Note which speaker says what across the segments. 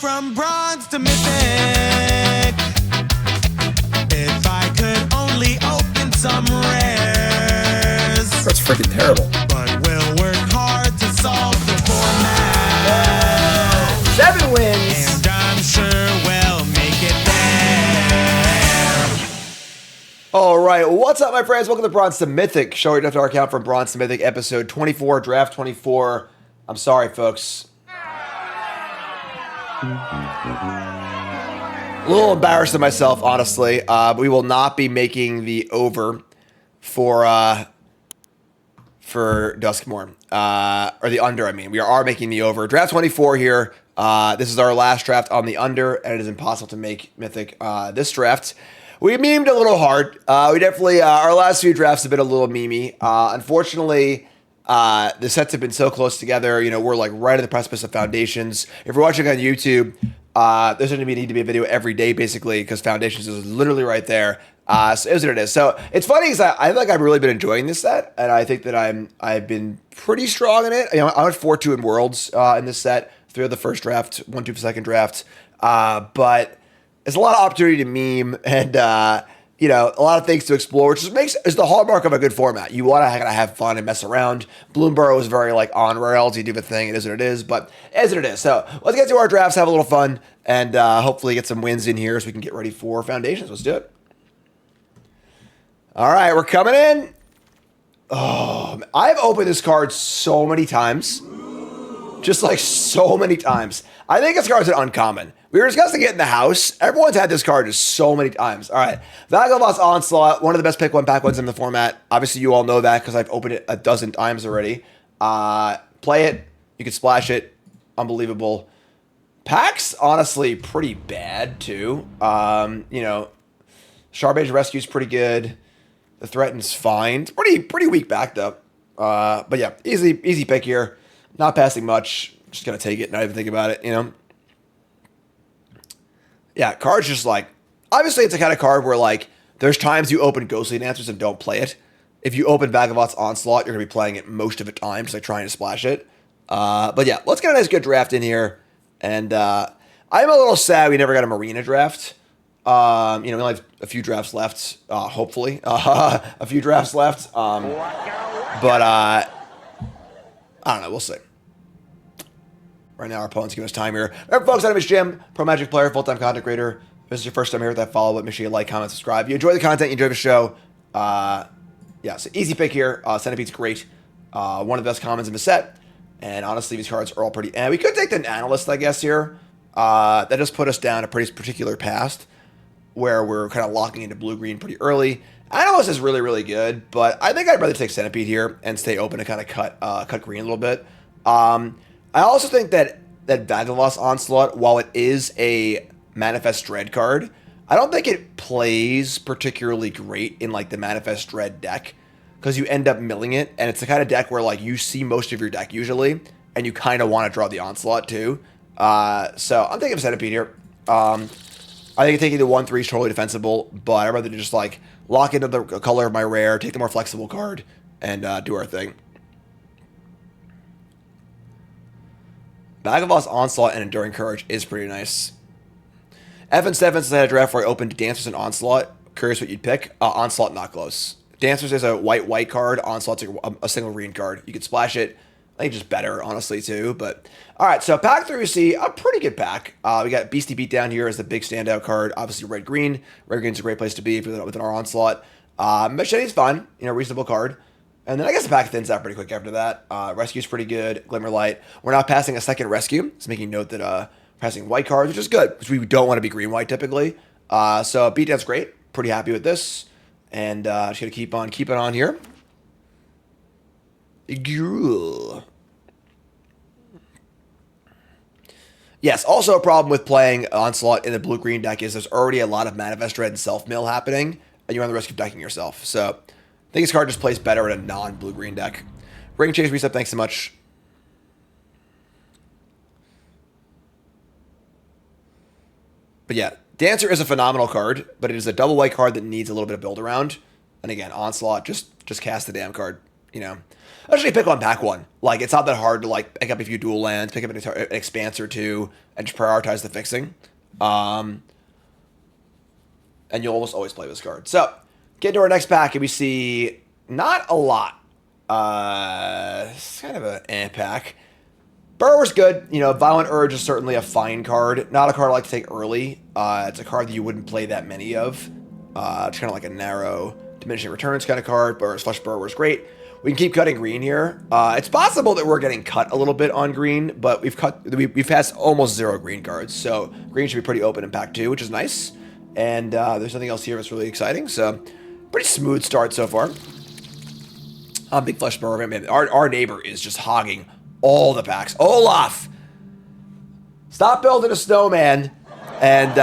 Speaker 1: from bronze to mythic. If I could only open some rares.
Speaker 2: That's freaking terrible.
Speaker 1: But we'll work hard to solve the format.
Speaker 2: 7 wins.
Speaker 1: And I'm sure we'll make it there.
Speaker 2: All right, what's up, my friends? Welcome to Bronze to Mythic. Show your our account from Bronze to Mythic, episode 24, draft 24. I'm sorry, folks. A little embarrassed of myself, honestly. We will not be making the over for Duskmourn. Or the under, I mean. We are making the over. Draft 24 here. This is our last draft on the under, and it is impossible to make Mythic this draft. We memed a little hard. We definitely, our last few drafts have been a little memey. Unfortunately, the sets have been so close together. You know, we're like right at the precipice of Foundations. If you're watching on YouTube, there's going to need to be a video every day, basically, because Foundations is literally right there. So it is what it is. So it's funny because I feel like I've really been enjoying this set, and I think that I've been pretty strong in it. You know, I went 4-2 in Worlds in this set, 3 of the first draft, 1-2 for the second draft. But there's a lot of opportunity to meme and, you know, a lot of things to explore, which is the hallmark of a good format. You want to have fun and mess around. Bloomburrow is very, like, on rails. You do the thing. It is what it is, but it is what it is. So let's get to our drafts, have a little fun, and hopefully get some wins in here so we can get ready for Foundations. Let's do it. All right, we're coming in. Oh, I've opened this card so many times. Just, like, so many times. I think this card's an uncommon. We were discussing it in the house. Everyone's had this card just so many times. All right. Vagabond's Onslaught, one of the best pick one pack ones in the format. Obviously, you all know that because I've opened it a dozen times already. Play it. You can splash it. Unbelievable. Packs, honestly, pretty bad, too. You know, Sharbage Rescue's pretty good. The Threaten's fine. It's pretty weak backed up. But yeah, easy pick here. Not passing much. Just going to take it, not even think about it, you know? Yeah, card's just like, obviously it's a kind of card where like, there's times you open Ghostly Dancers and don't play it. If you open Vagabond's Onslaught, you're going to be playing it most of the time, just like trying to splash it. But yeah, let's get a nice good draft in here. And I'm a little sad we never got a Marina draft. You know, we only have a few drafts left, hopefully. A few drafts left. But I don't know, we'll see. Right now, our opponent's giving us time here. Remember, folks, I'm Jim, pro Magic player, full-time content creator. If this is your first time here with that follow, but make sure you like, comment, subscribe. If you enjoy the content, you enjoy the show. Yeah, so easy pick here. Centipede's great. One of the best commons in the set. And honestly, these cards are all pretty... And we could take the Analyst, I guess, here. That just put us down a pretty particular path where we're kind of locking into blue-green pretty early. Analyst is really, really good, but I think I'd rather take Centipede here and stay open and kind of cut green a little bit. I also think that Vagabond's Onslaught, while it is a Manifest Dread card, I don't think it plays particularly great in like the Manifest Dread deck because you end up milling it, and it's the kind of deck where like you see most of your deck usually, and you kind of want to draw the Onslaught too. So I'm thinking of Centipede here. I think taking the 1/3 is totally defensible, but I'd rather just like lock into the color of my rare, take the more flexible card, and do our thing. Vagabond's Onslaught and Enduring Courage is pretty nice. Evan Stevens had a draft where I opened Dancers and Onslaught. Curious what you'd pick. Onslaught, not close. Dancers is a white card. Onslaught's a single green card. You could splash it. I think just better, honestly, too. But all right, so pack 3 we see a pretty good pack. We got Beastie Beatdown here as the big standout card. Obviously, red-green. Red-green's a great place to be within our Onslaught. Machete's fine. You know, reasonable card. And then I guess the pack thins out pretty quick after that. Rescue's pretty good. Glimmerlight. We're not passing a second Rescue. It's making note that passing white cards, which is good, because we don't want to be green-white typically. So Beatdown's great. Pretty happy with this. And just going to keep on keeping on here. Yes, also a problem with playing Onslaught in the blue-green deck is there's already a lot of Manifest Dread and Self-Mill happening, and you run the risk of decking yourself. So I think this card just plays better in a non-blue-green deck. Ring Chase Reset, thanks so much. But yeah, Dancer is a phenomenal card, but it is a double white card that needs a little bit of build around. And again, Onslaught, just cast the damn card. you know. Actually, pick one, pack one. Like, it's not that hard to, like, pick up a few dual lands, pick up an expanse or two, and just prioritize the fixing. And you'll almost always play this card. So, get to our next pack, and we see not a lot. It's kind of an pack. Burrower's good. You know, Violent Urge is certainly a fine card. Not a card I like to take early. It's a card that you wouldn't play that many of. It's kind of like a narrow diminishing returns kind of card. Burrower's Flesh Burrower is great. We can keep cutting green here. It's possible that we're getting cut a little bit on green, but we've passed almost 0 green cards. So green should be pretty open in pack 2, which is nice. And there's nothing else here that's really exciting. So pretty smooth start so far. I'm a big Flesh Burrower. Man, our neighbor is just hogging all the packs. Olaf! Stop building a snowman. And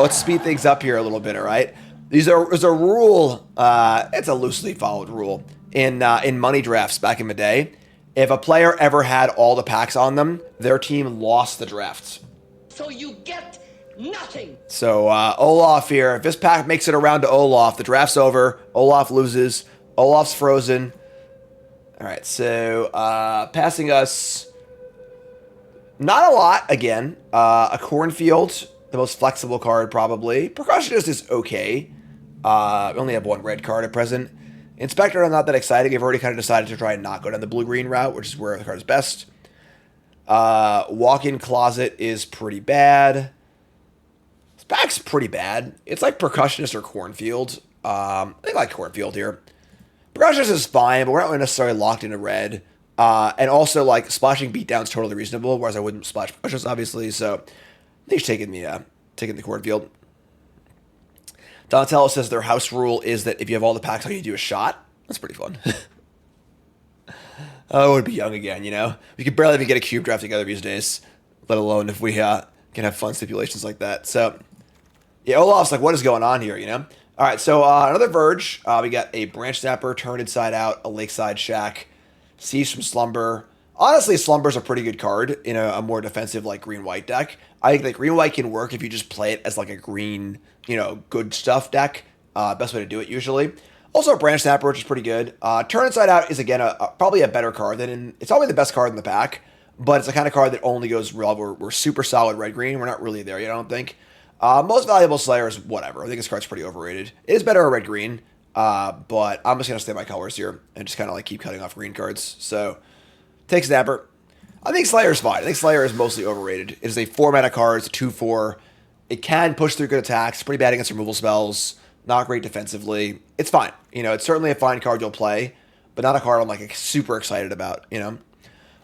Speaker 2: let's speed things up here a little bit, all right? There's a rule. It's a loosely followed rule in money drafts back in the day. If a player ever had all the packs on them, their team lost the drafts.
Speaker 3: So you get nothing.
Speaker 2: So Olaf here. If this pack makes it around to Olaf, the draft's over. Olaf loses. Olaf's frozen. All right, so passing us not a lot again. A Cornfield, the most flexible card probably. Percussionist is okay. We only have 1 red card at present. Inspector, I'm not that excited. We've already kind of decided to try and not go down the blue-green route, which is where the card is best. Walk-in Closet is pretty bad. This pack's pretty bad. It's like Percussionist or Cornfield. I think I like Cornfield here. Percussionist is fine, but we're not necessarily locked into red. And also, like, splashing Beatdown is totally reasonable, whereas I wouldn't splash Percussionist, obviously. So I think he's taking the Cornfield. Donatello says their house rule is that if you have all the packs, all you do is shot. That's pretty fun. I would be young again, you know? We could barely even get a cube draft together these days, let alone if we can have fun stipulations like that. So, yeah, Olaf's like, what is going on here, you know? All right, so another Verge. We got a Branch Snapper, Turn Inside Out, a Lakeside Shack, Seize from Slumber. Honestly, Slumber's a pretty good card in a more defensive, like, green-white deck. I think that green-white can work if you just play it as, like, a green, you know, good stuff deck. Best way to do it, usually. Also, Branch Snapper, which is pretty good. Turn Inside Out is, again, probably a better card it's probably the best card in the pack, but it's the kind of card that only goes real. We're super solid red-green. We're not really there yet, I don't think. Most Valuable Slayer is whatever. I think this card's pretty overrated. It is better at red-green, but I'm just going to stay my colors here and just kind of, like, keep cutting off green cards. So, take Snapper. I think Slayer's fine. I think Slayer is mostly overrated. It is a 4-mana card. It's a 2/4. It can push through good attacks. Pretty bad against removal spells. Not great defensively. It's fine. You know, it's certainly a fine card you'll play, but not a card I'm, like, super excited about, you know?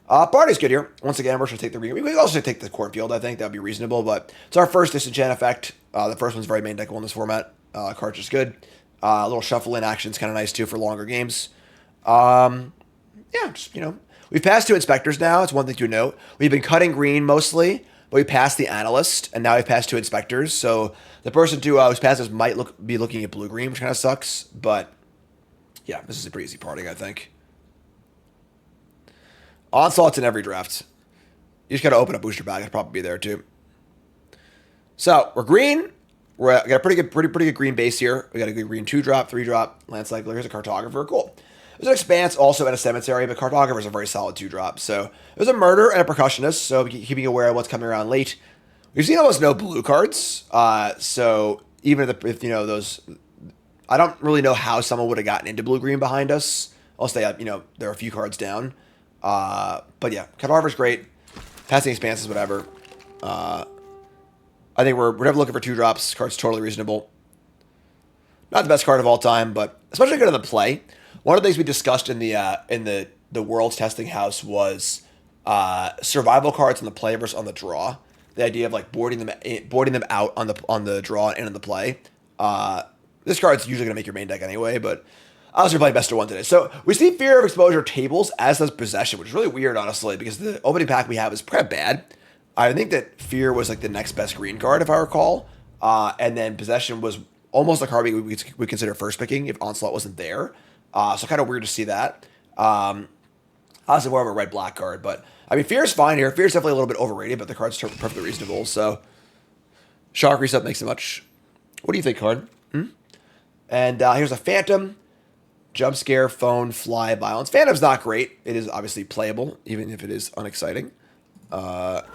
Speaker 2: Barney's good here. Once again, we're going to take the green. We could also take the Cornfield, I think. That would be reasonable, but it's our first disenchant effect. The first one's very main deckable in this format. Card's just good. A little shuffle in action's kind of nice, too, for longer games. Yeah, just, you know. We've passed 2 Inspectors now. It's one thing to note. We've been cutting green mostly, but we passed the Analyst, and now we've passed 2 Inspectors. So the person who's passed us might be looking at blue-green, which kind of sucks. But, yeah, this is a pretty easy parting, I think. Onslaught's in every draft. You just got to open a booster bag. It'll probably be there, too. So, we're green. We got a pretty good green base here. We got a good green 2-drop, 3-drop, Land Cycler. Here's a Cartographer. Cool. There's an Expanse also in a Cemetery, but Cartographer is a very solid 2-drop. So there's a Murder and a Percussionist, so keeping aware of what's coming around late. We've seen almost no blue cards, so even if you know those, I don't really know how someone would have gotten into blue-green behind us. Unless they have, you know, there are a few cards down. But yeah, Cartographer's great. Passing Expanses, whatever. I think we're never looking for 2-drops. Card's totally reasonable. Not the best card of all time, but especially good in the play. One of the things we discussed in the World's Testing House was survival cards on the play versus on the draw. The idea of like boarding them out on the draw and in the play. This card's usually going to make your main deck anyway, but I was playing best of 1 today. So we see Fear of Exposure tables, as does Possession, which is really weird, honestly, because the opening pack we have is pretty bad. I think that Fear was like the next best green card, if I recall, and then Possession was almost a card we consider first picking if Onslaught wasn't there. So kind of weird to see that. Honestly, more of a red-black card, but I mean, Fear's fine here. Fear's definitely a little bit overrated, but the card's perfectly reasonable. So, Shock Reset makes it much. What do you think, card? And here's a Phantom. Jump Scare, Phone, Fly, Violence. Phantom's not great. It is obviously playable, even if it is unexciting. So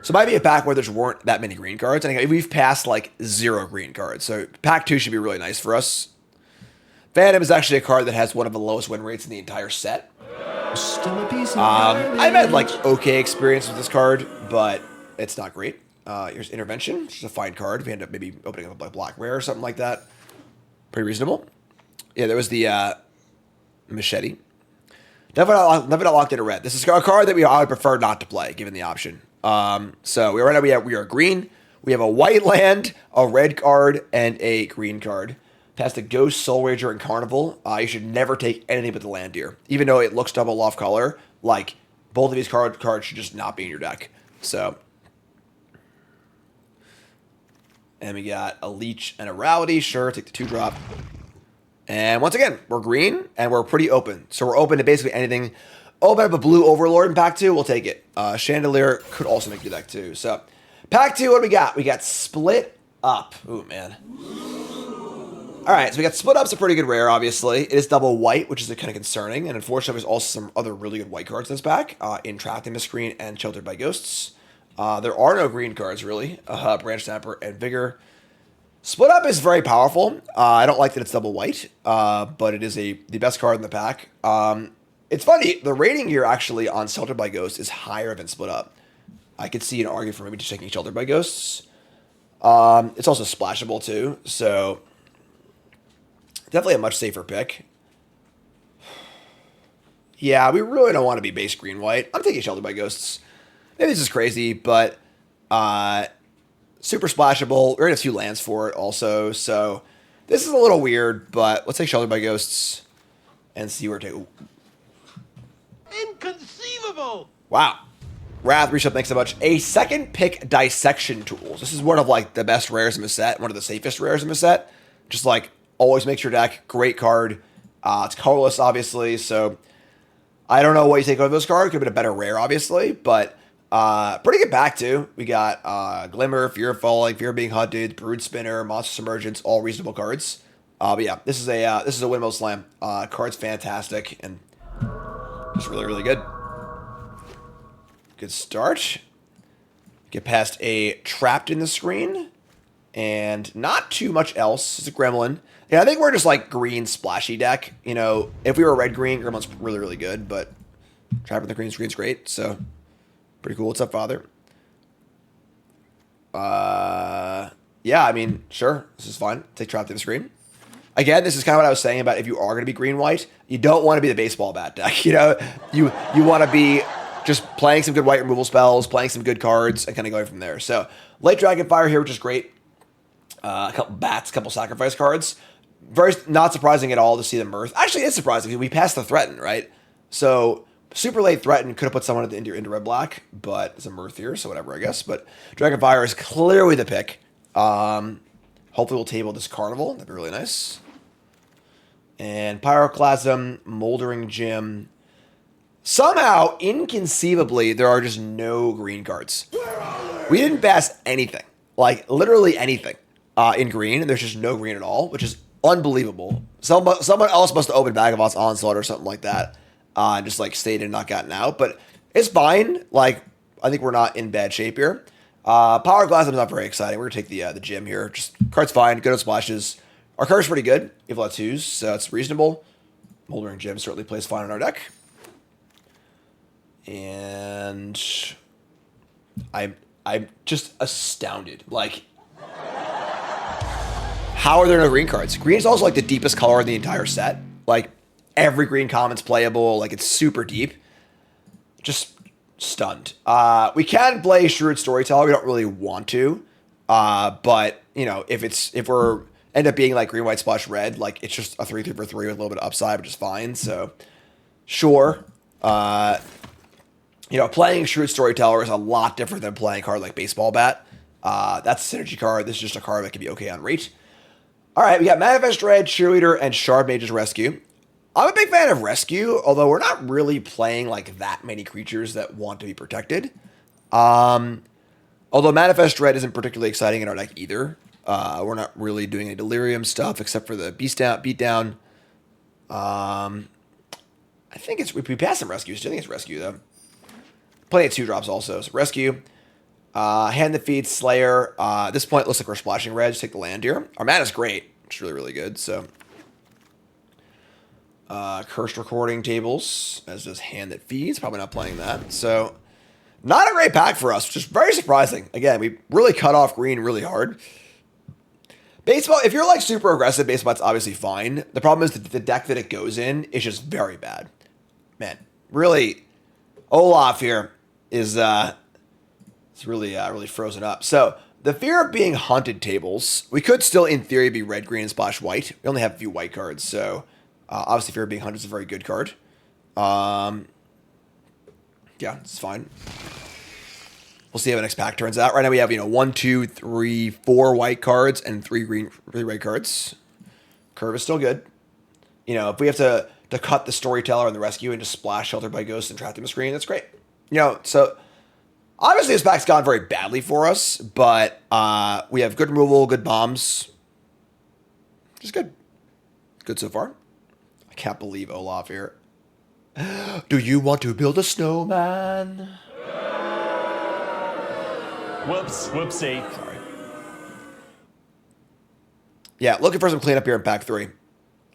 Speaker 2: it might be a pack where there weren't that many green cards. And again, we've passed like 0 green cards. So pack 2 should be really nice for us. Phantom is actually a card that has one of the lowest win rates in the entire set. I've had like okay experience with this card, but it's not great. Here's Intervention, which is a fine card. If we end up maybe opening up a black rare or something like that, pretty reasonable. Yeah, there was the Machete. Never not locked into red. This is a card that I would prefer not to play, given the option. So right now we are green. We have a white land, a red card, and a green card. Past the Ghost, Soul Rager, and Carnival. You should never take anything but the land here. Even though it looks double off color, like, both of these cards should just not be in your deck. So. And we got a Leech and a Rowdy. Sure, take the 2-drop. And once again, we're green, and we're pretty open. So we're open to basically anything. Open up a blue Overlord in pack 2, we'll take it. Chandelier could also make your deck too. So, pack 2, what do we got? We got Split Up. Ooh, man. Alright, so we got Split Up's a pretty good rare, obviously. It is double white, which is kind of concerning. And unfortunately, there's also some other really good white cards in this pack. Entrapped in the Screen and Sheltered by Ghosts. There are no green cards, really. Branch Snapper and Vigor. Split Up is very powerful. I don't like that it's double white, but it is the best card in the pack. It's funny, the rating here actually on Sheltered by Ghosts is higher than Split Up. I could see an argument for maybe just taking Sheltered by Ghosts. It's also splashable too, so definitely a much safer pick. Yeah, we really don't want to be base green-white. I'm taking Sheltered by Ghosts. Maybe this is crazy, but super splashable. We're going to have 2 lands for it also, so this is a little weird, but let's take Sheltered by Ghosts and see where it takes.
Speaker 4: Inconceivable!
Speaker 2: Wow. Wrath, Reshup, thanks so much. A second pick Dissection Tools. This is one of like the best rares in the set, one of the safest rares in the set. Just like always makes your deck. Great card. It's colorless, obviously, so I don't know what you take over this card. Could have been a better rare, obviously, but pretty good back too. We got Glimmer, Fear of Falling, Fear of Being Hunted, Brood Spinner, Monster Submergence, all reasonable cards. But yeah, this is a windmill slam. Card's fantastic and just really, really good. Good start. Get past a Trapped in the Screen. And not too much else. It's a Gremlin. Yeah, I think we're just like green splashy deck. You know, if we were red-green, Gremlin's really, really good. But Trapped in the Green Screen's great. So, pretty cool. What's up, Father? Yeah, I mean, sure. This is fine. Take Trapped in the Screen. Again, this is kind of what I was saying about if you are going to be green-white, you don't want to be the baseball bat deck. You know, you want to be just playing some good white removal spells, playing some good cards, and kind of going from there. So, Light Dragonfire here, which is great. A couple bats, a couple sacrifice cards. Very not surprising at all to see the Mirth. Actually, it's surprising. We passed the Threaten, right? So, super late Threaten could have put someone into red-black, but it's a Mirth here, so whatever, I guess. But Dragonfire is clearly the pick. Hopefully we'll table this Carnival. That'd be really nice. And Pyroclasm, Moldering Gym. Somehow, inconceivably, there are just no green cards. We didn't pass anything. Like, literally anything in green, and there's just no green at all, which is unbelievable. Someone else must have opened Vagabond's Onslaught or something like that, and just, like, stayed and not gotten out. But it's fine. Like, I think we're not in bad shape here. Power Glass is not very exciting. We're going to take the Gym here. Just, card's fine. Good on splashes. Our card's pretty good. We have a lot of 2s, so it's reasonable. Moldering Gym certainly plays fine in our deck. And I'm just astounded. Like, how are there no green cards? Green is also like the deepest color in the entire set. Like, every green common's playable. Like, it's super deep. Just stunned. We can play Shrewd Storyteller. We don't really want to. But, you know, if we're end up being like green, white, splash, red, like, it's just a 3/3 for 3 with a little bit of upside, which is fine. So, sure. You know, playing Shrewd Storyteller is a lot different than playing a card like Baseball Bat. That's a synergy card. This is just a card that can be okay on rate. All right, we got Manifest Dread, Cheerleader, and Shard Mage's Rescue. I'm a big fan of Rescue, although we're not really playing like that many creatures that want to be protected. Although Manifest Dread isn't particularly exciting in our deck either. We're not really doing any Delirium stuff except for the Beatdown. I think it's we passed some rescues. I think it's rescue though. Plenty of 2-drops also. So rescue. Hand the Feed, Slayer. At this point, it looks like we're splashing red. Just take the land here. Our mana's great. It's really, really good. So, Cursed Recording Tables, as does Hand That Feeds. Probably not playing that. So, not a great pack for us, which is very surprising. Again, we really cut off green really hard. Baseball, if you're like super aggressive, baseball's obviously fine. The problem is that the deck that it goes in is just very bad. Man, really, Olaf here is it's really really frozen up. So the fear of being hunted tables, we could still in theory be red, green, and splash white. We only have a few white cards, so obviously fear of being hunted is a very good card. Yeah, it's fine. We'll see how the next pack turns out. Right now we have 1, 2, 3, 4 white cards and 3 red cards. Curve is still good. If we have to cut the Storyteller and the Rescue and just splash Sheltered by Ghosts and Trap them on the screen, that's great. So obviously this pack's gone very badly for us, but we have good removal, good bombs. Just good. Good so far. I can't believe Olaf here. Do you want to build a snowman?
Speaker 4: Whoopsie.
Speaker 2: Sorry. Yeah, looking for some cleanup here in pack 3. And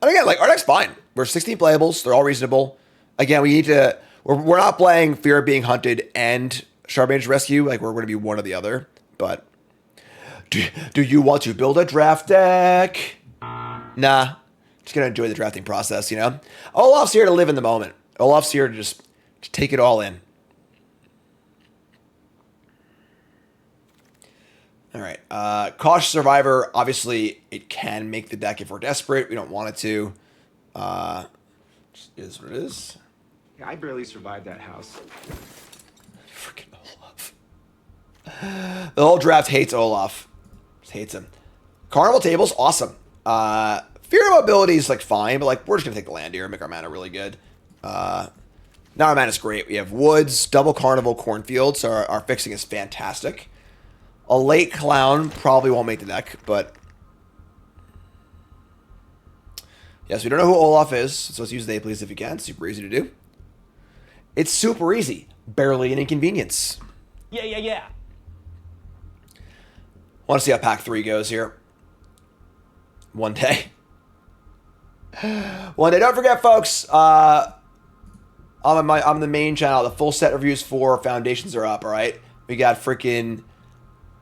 Speaker 2: again, our deck's fine. We're 16 playables. They're all reasonable. Again, we need to... We're not playing Fear of Being Hunted and Sharp Mage Rescue. We're going to be one or the other. But do you want to build a draft deck? Nah. Just going to enjoy the drafting process, Olaf's here to live in the moment. Olaf's here to just take it all in. All right. Cautious Survivor, obviously, it can make the deck if we're desperate. We don't want it to. Just is what it is.
Speaker 5: Yeah, I barely survived that house.
Speaker 2: Freaking Olaf. The whole draft hates Olaf. Just hates him. Carnival Tables, awesome. Fear of Mobility is fine, but we're just going to take the land here and make our mana really good. Now our mana's great. We have Woods, double Carnival, Cornfield, so our fixing is fantastic. A late Clown probably won't make the deck, but... Yes, we don't know who Olaf is, so let's use they please if you can. Super easy to do. It's super easy. Barely an inconvenience.
Speaker 4: Yeah.
Speaker 2: Want to see how pack 3 goes here. One day. One day. Don't forget, folks, on the main channel, the full set reviews for Foundations are up, all right? We got freaking...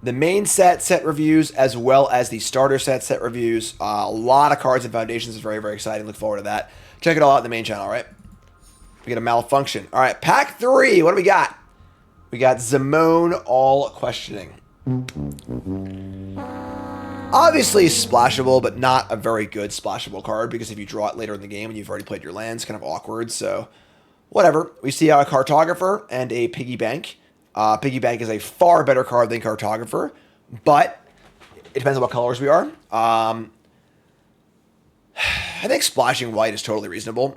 Speaker 2: the main set reviews, as well as the starter set reviews. A lot of cards and Foundations is very, very exciting. Look forward to that. Check it all out in the main channel, all right? We get a Malfunction. All right, pack 3. What do we got? We got Zimone All Questioning. Obviously splashable, but not a very good splashable card, because if you draw it later in the game and you've already played your lands, it's kind of awkward. So, whatever. We see a Cartographer and a Piggy Bank. Piggy Bank is a far better card than Cartographer, but it depends on what colors we are. I think splashing white is totally reasonable.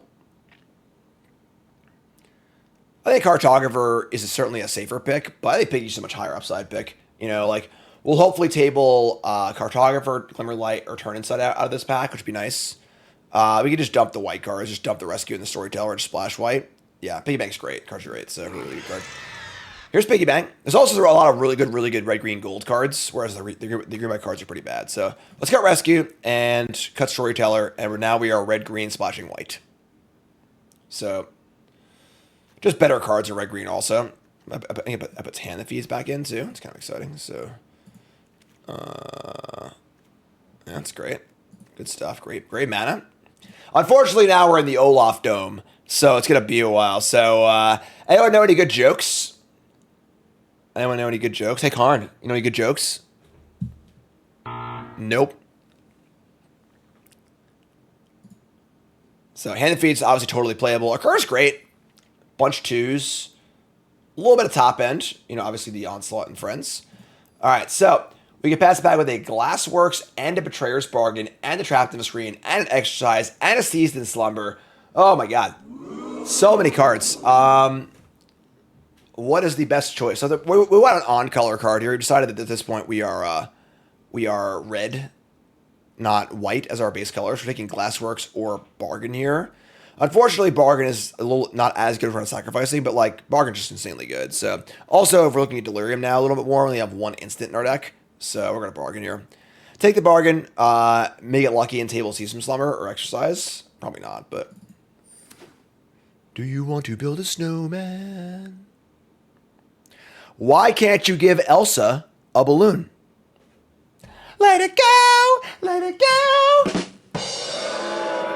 Speaker 2: I think Cartographer is certainly a safer pick, but I think Piggy's a much higher upside pick. We'll hopefully table Cartographer, Glimmerlight, or Turn Inside Out of this pack, which would be nice. We could just dump the white cards, just dump the Rescue and the Storyteller, and splash white. Yeah, Piggy Bank's great. Cards are great, so really, really good card. Here's Piggy Bank. There's also a lot of really good red, green, gold cards, whereas the green white cards are pretty bad. So let's cut Rescue and cut Storyteller, and we are red, green, splashing white. So just better cards in red, green also. I put Hand That Feeds back in too. It's kind of exciting. So yeah, that's great. Good stuff. Great mana. Unfortunately, now we're in the Olaf Dome, so it's gonna be a while. So anyone know any good jokes? Anyone know any good jokes? Hey, Karn, you know any good jokes? Nope. So, Hand That Feeds, obviously totally playable. Occur's great. Bunch 2s. A little bit of top end. Obviously the Onslaught and Friends. All right, so we can pass it back with a Glassworks and a Betrayer's Bargain and a Trapped in the Screen and an Exercise and a Seized in Slumber. Oh, my God. So many cards. What is the best choice? So we want an on-color card here. We decided that at this point we are red. not white as our base colors. We're taking Glassworks or Bargain here. Unfortunately, Bargain is a little not as good for sacrificing, but like Bargain's just insanely good. So also, if we're looking at Delirium now a little bit more, we only have 1 instant in our deck, so we're gonna Bargain here. Take the Bargain, make it lucky and table see some Slumber or Exercise. Probably not, but do you want to build a snowman? Why can't you give Elsa a balloon? Let it go, let it go.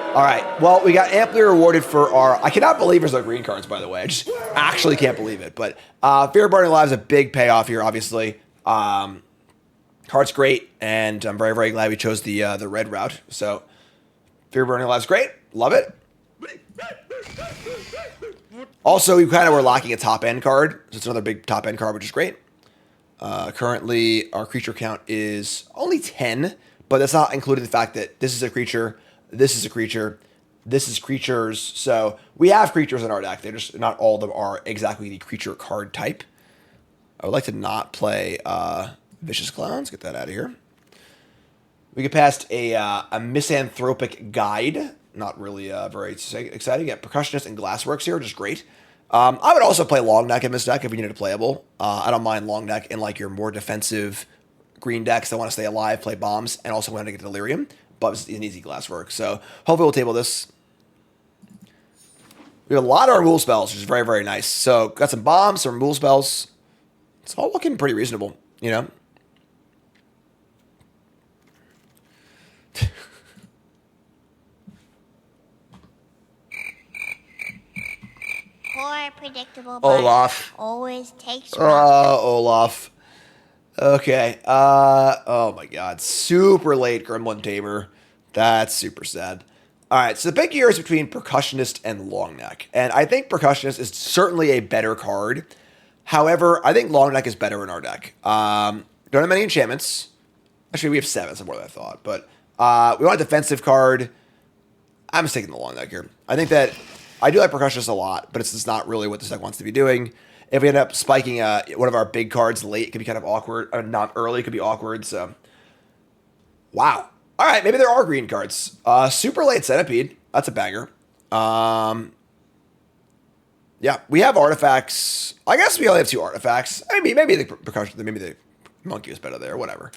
Speaker 2: All right, well, we got amply rewarded for our... I cannot believe there's no green cards, by the way. I just actually can't believe it. But Fear of Burning Live is a big payoff here, obviously. Card's great, and I'm very, very glad we chose the red route. So, Fear of Burning Live is great. Love it. Also, we kind of were lacking a top-end card. So it's another big top-end card, which is great. Currently, our creature count is only 10, but that's not including the fact that this is a creature... This is a creature. This is creatures. So we have creatures in our deck. They're just not all of them are exactly the creature card type. I would like to not play Vicious Clowns. Get that out of here. We get past a Misanthropic Guide. Not really very exciting. Get Percussionist and Glassworks here, which is great. I would also play Long Neck in this deck if you need it playable. I don't mind Long Neck in like your more defensive green decks that want to stay alive, play bombs, and also want to get Delirium. But it's an easy Glasswork. So hopefully we'll table this. We have a lot of removal spells, which is very, very nice. So got some bombs, some removal spells. It's all looking pretty reasonable, you know?
Speaker 6: Poor predictable
Speaker 2: Olaf.
Speaker 6: always takes
Speaker 2: Olaf. Okay. Oh my god. Super late Gremlin Tamer. That's super sad. Alright, so the big here is between Percussionist and Long Neck. And I think Percussionist is certainly a better card. However, I think Long Neck is better in our deck. Don't have many enchantments. Actually, we have 7, so more than I thought. But we want a defensive card. I'm just taking the Long Neck here. I think that I do like Percussionist a lot, but it's just not really what this deck wants to be doing. If we end up spiking one of our big cards late, it could be kind of awkward. Or not early, it could be awkward. So, wow. All right, maybe there are green cards. Super late Centipede. That's a banger. Yeah, we have artifacts. I guess we only have 2 artifacts. I mean, maybe the percussion, maybe the monkey is better there. Whatever.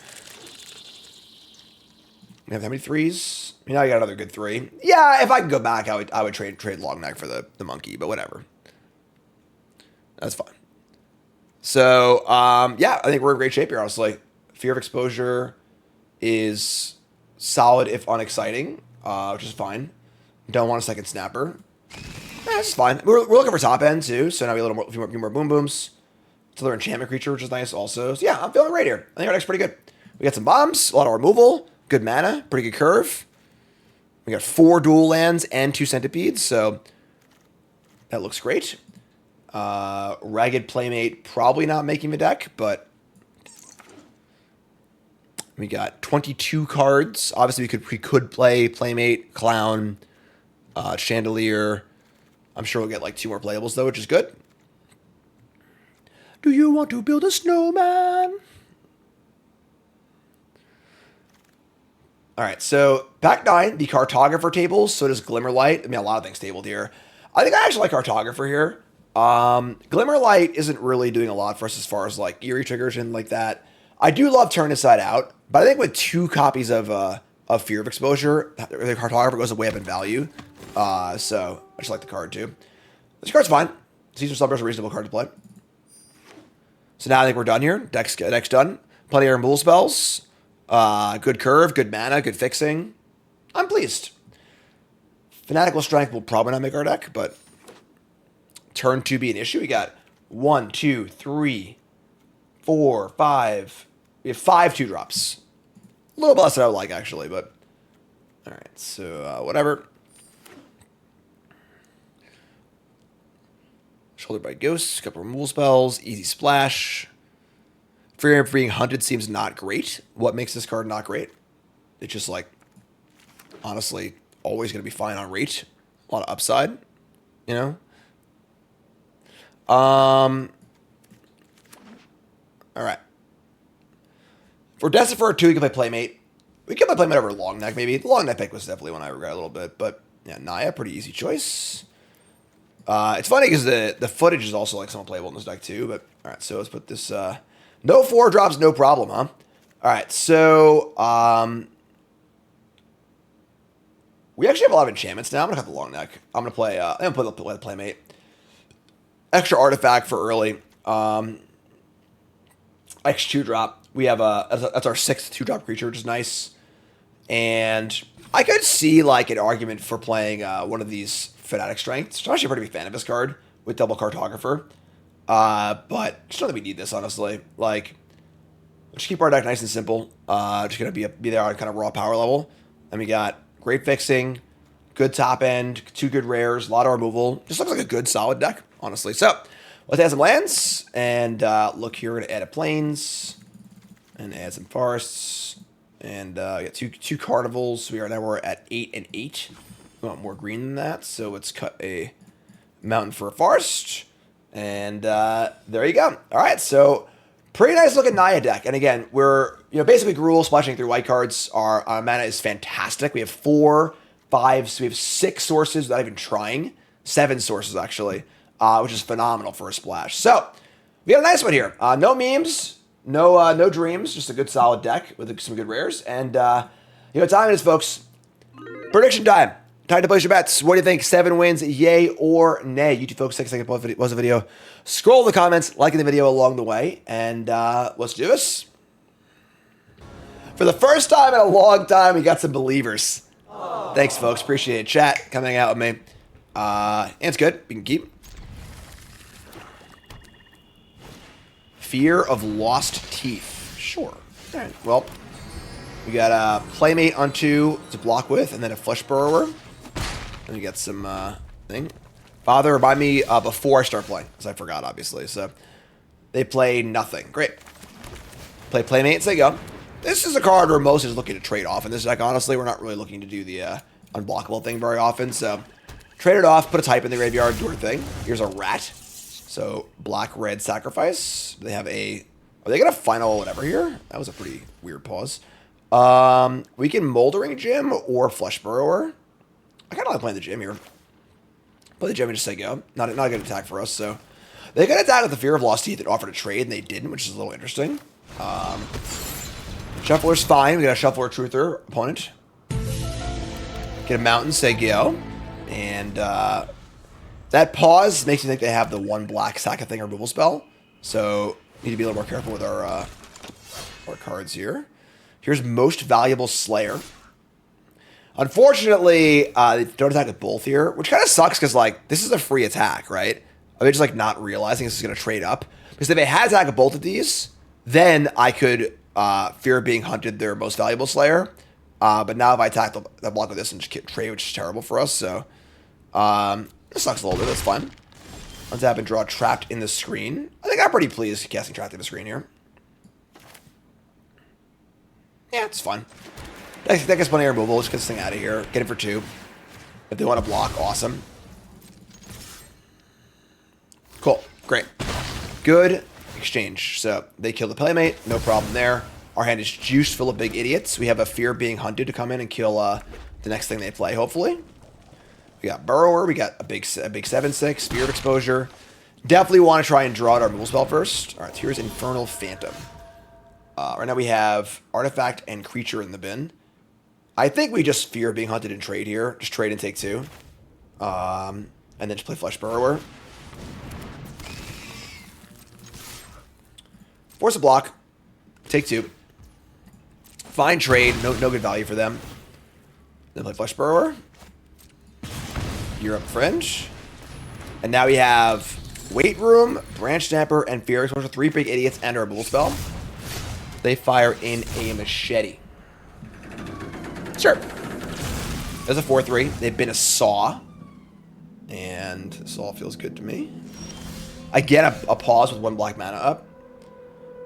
Speaker 2: We have how many 3s? I mean, now I got another good 3. Yeah, if I could go back, I would trade Long Neck for the monkey, but whatever. That's fine. So, yeah, I think we're in great shape here, honestly. Fear of Exposure is solid if unexciting, which is fine. Don't want a second Snapper. That's fine. We're looking for top end, too, so now we have a few more Boom Booms. It's another enchantment creature, which is nice also. So, yeah, I'm feeling great here. I think our deck's pretty good. We got some bombs, a lot of removal, good mana, pretty good curve. We got 4 dual lands and 2 centipedes, so that looks great. Ragged Playmate, probably not making the deck, but we got 22 cards. Obviously, we could play Playmate, Clown, Chandelier. I'm sure we'll get like 2 more playables though, which is good. Do you want to build a snowman? All right, so pack 9, the Cartographer tables. So does Glimmerlight. I mean, a lot of things tabled here. I think I actually like Cartographer here. Glimmerlight isn't really doing a lot for us as far as like Eerie triggers and like that. I do love Turn Inside Out, but I think with 2 copies of Fear of Exposure, the Cartographer goes way up in value. So I just like the card too. This card's fine. Caesar Slumber is a reasonable card to play. So now I think we're done here. Deck's done. Plenty of removal spells. Good curve, good mana, good fixing. I'm pleased. Fanatical Strength will probably not make our deck, but turn 2 be an issue. We got 1, 2, 3, 4, 5. We have 5 2-drops. A little bit less than I would like, actually, but all right. So whatever. Shouldered by Ghosts, a couple removal spells, easy splash. Fear of being hunted seems not great. What makes this card not great? It's just like, honestly, always going to be fine on rate. A lot of upside, you know? All right. For Desert for a 2, you can play Playmate. We could play over long neck, maybe. The long neck pick was definitely one I regret a little bit, but yeah, Naya, pretty easy choice. It's funny because the footage is also like somewhat playable in this deck too, but all right, so let's put this, no 4-drops, no problem, huh? All right, so, we actually have a lot of enchantments now. I'm gonna cut the long neck. I'm gonna play, I'm gonna play the Playmate. Extra artifact for early. X 2-drop. We have that's our 6th 2-drop creature, which is nice. And I could see like an argument for playing one of these Fanatic Strengths. I'm actually a pretty big fan of this card with Double Cartographer. But just don't think we need this, honestly. Like, let's keep our deck nice and simple. Just gonna be there on kind of raw power level. And we got great fixing, good top end, 2 good rares, a lot of removal. Just looks like a good solid deck, honestly. So let's add some lands and look here. We're gonna add a plains and add some forests and we got two carnivals. We're at 8 and 8. We want more green than that, so let's cut a mountain for a forest. And there you go. All right, so pretty nice looking Naya deck. And again, we're basically Gruul splashing through white cards. Our mana is fantastic. We have 4, 5, so we have 6 sources without even trying. 7 sources actually, which is phenomenal for a splash. So we got a nice one here. No memes, no dreams, just a good solid deck with some good rares. And time it is, folks. Prediction time. Time to place your bets. What do you think? 7 wins, yay or nay? You two folks, 6 seconds was the video. Scroll in the comments, liking the video along the way, and let's do this. For the first time in a long time, we got some believers. Aww. Thanks, folks. Appreciate it. Chat coming out with me. And it's good. We can keep. Fear of lost teeth. Sure. All right. Well, we got a Playmate on 2 to block with, and then a Flesh Burrower. And we got some thing. Father, remind me before I start playing, because I forgot, obviously. So they play nothing. Great. Play Playmate, there you go. This is a card where most is looking to trade off. In this deck, honestly, we're not really looking to do the unblockable thing very often. So trade it off, put a type in the graveyard, do our thing. Here's a rat. So black-red sacrifice. They have a... Are they going to final whatever here? That was a pretty weird pause. We can Moldering Gym or Flesh Burrower. I kind of like playing the Gym here. Play the Gym and just say go. Not a good attack for us, so... They could attack with the Fear of Lost Teeth and offered a trade, and they didn't, which is a little interesting. Shuffler's fine. We got a Shuffler Truther opponent. Get a Mountain, say go. And that pause makes me think they have the 1 black sack a thing removal spell. So need to be a little more careful with our cards here. Here's Most Valuable Slayer. Unfortunately, they don't attack with both here, which kind of sucks because like this is a free attack, right? Are they just like not realizing this is going to trade up? Because if they had attack with both of these, then I could fear being hunted their Most Valuable Slayer. But now if I attack the block with this and just trade, which is terrible for us, so it sucks a little bit. That's fine. Untap and draw Trapped in the Screen. I think I'm pretty pleased casting Trapped in the Screen here. Yeah, it's fun. That gets plenty of removal. Let's get this thing out of here. Get it for 2. If they want to block, awesome. Cool. Great. Good exchange. So they kill the Playmate. No problem there. Our hand is juiced full of big idiots. We have a Fear of Being Hunted to come in and kill the next thing they play, hopefully. We got Burrower. We got a big 7/6. Spirit Exposure. Definitely want to try and draw out our removal spell first. All right, here's Infernal Phantom. Right now we have Artifact and Creature in the bin. I think we just Fear being hunted and trade here. Just trade and take 2. And then just play Flesh Burrower. Force a block. Take 2. Fine trade. No good value for them. Then play Flesh Burrower. You're up, Fringe. And now we have Weight Room, Branch Snapper, and Fear Exposure. 3 big idiots and our removal spell. They fire in a machete. Sure. There's a 4/3. They've been a Saw. And this all feels good to me. I get a pause with 1 black mana up.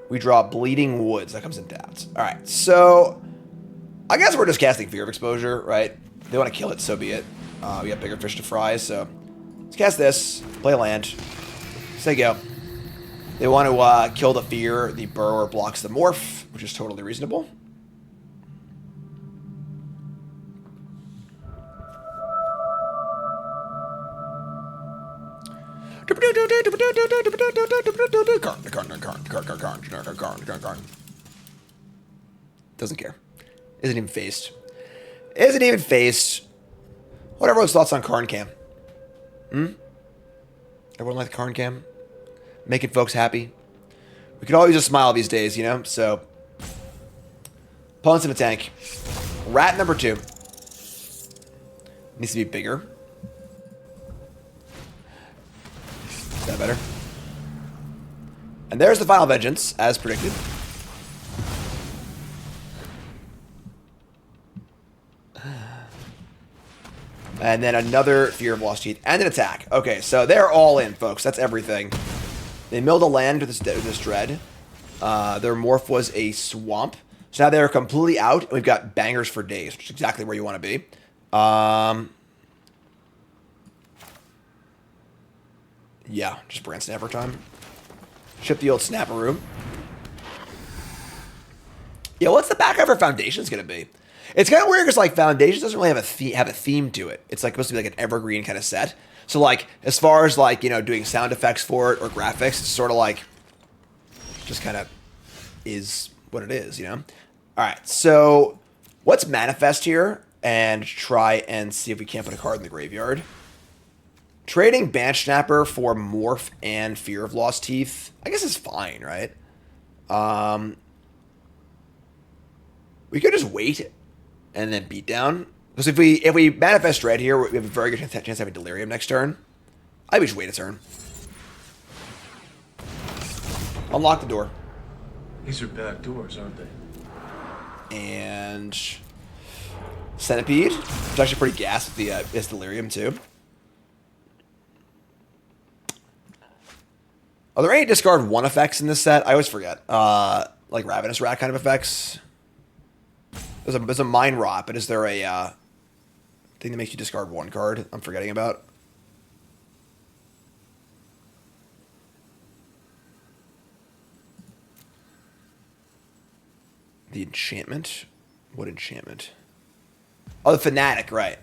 Speaker 2: We draw Bleeding Woods. That comes in tapped. Alright, so I guess we're just casting Fear of Exposure, right? If they want to kill it, so be it. We got bigger fish to fry, so let's cast this. Play a land. Say go. They want to kill the Fear. The Burrower blocks the Morph, which is totally reasonable. Doesn't care. Isn't even phased. Isn't even phased. What are everyone's thoughts on Karn Cam? Everyone like the Karn Cam? Making folks happy? We could all use a smile these days, you know? So, opponents in the tank. Rat number 2. Needs to be bigger. Is that better? And there's the final vengeance, as predicted. And then another Fear of Lost Teeth and an attack. Okay, so they're all in, folks. That's everything. They milled a land with this dread. Their morph was a swamp. So now they're completely out. And we've got bangers for days, which is exactly where you want to be. Yeah, just brand snapper time. Ship the old snapper room. Yeah, what's the backup for Foundations going to be? It's kind of weird because, like, Foundations doesn't really have a theme to it. It's, like, supposed to be, like, an evergreen kind of set. So, like, as far as, like, you know, doing sound effects for it or graphics, it's sort of, like, just kind of is what it is, you know? All right, so let's manifest here and try and see if we can't put a card in the graveyard. Trading Banshee Snapper for Morph and Fear of Lost Teeth, I guess is fine, right? We could just wait and then beat down. Because if we manifest Dread here, we have a very good chance of having Delirium next turn. I would just wait a turn. Unlock the door.
Speaker 6: These are back doors, aren't they?
Speaker 2: And Centipede. It's actually pretty gas with the Delirium too. Are there any discard 1 effects in this set? I always forget. Like Ravenous Rat kind of effects. There's a Mind Rot, but is there a thing that makes you discard 1 card I'm forgetting about? The enchantment? What enchantment? Oh, the Fanatic, right.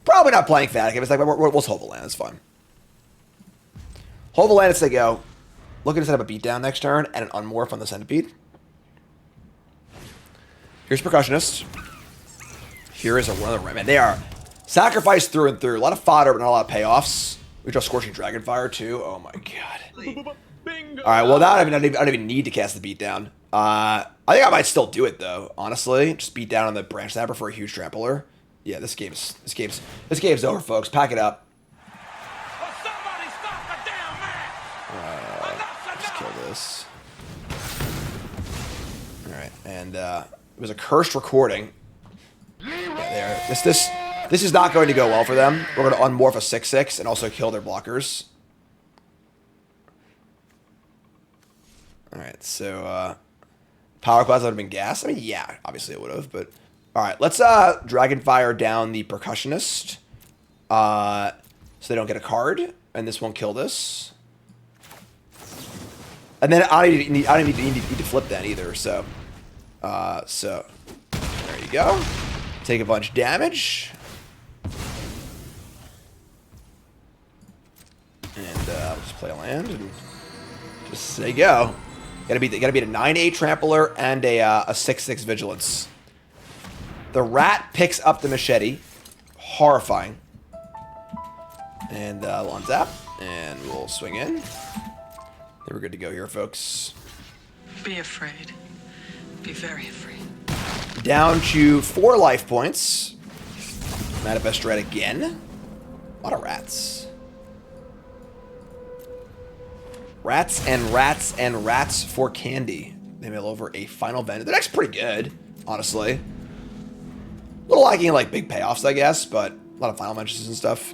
Speaker 2: Probably not playing Fanatic. If it's like, we'll hold the land. It's fine. Hold the land as they go. Looking to set up a beatdown next turn and an unmorph on the Centipede. Here's Percussionist. Here is another man. They are sacrificed through and through. A lot of fodder, but not a lot of payoffs. We draw Scorching Dragonfire too. Oh my god. All right. Well, now I don't even need to cast the beatdown. I think I might still do it though. Honestly, just beat down on the Branch Snapper for a huge trampler. Yeah, this game's over, folks. Pack it up. Just kill this. All right, and it was a cursed recording. Yeah, there. This is not going to go well for them. We're going to unmorph a 6/6 and also kill their blockers. All right, so Power Clouds would have been gas. I mean, yeah, obviously it would have, but all right, let's Dragonfire down the Percussionist, so they don't get a card, and this won't kill this. And then I don't even need to flip that either. So, so there you go. Take a bunch of damage, and just play a land, and just there you go. Gotta beat a 9/8 Trampler and a 6/6 Vigilance. The Rat picks up the Machete, horrifying, and we'll untap, and we'll swing in. We're good to go here, folks.
Speaker 7: Be afraid. Be very afraid.
Speaker 2: Down to 4 life points. Manifest Dread again. A lot of rats. Rats and rats and rats for candy. They mill over a final vendor. The deck's pretty good, honestly. A little lacking in like big payoffs, I guess, but a lot of final mentions and stuff.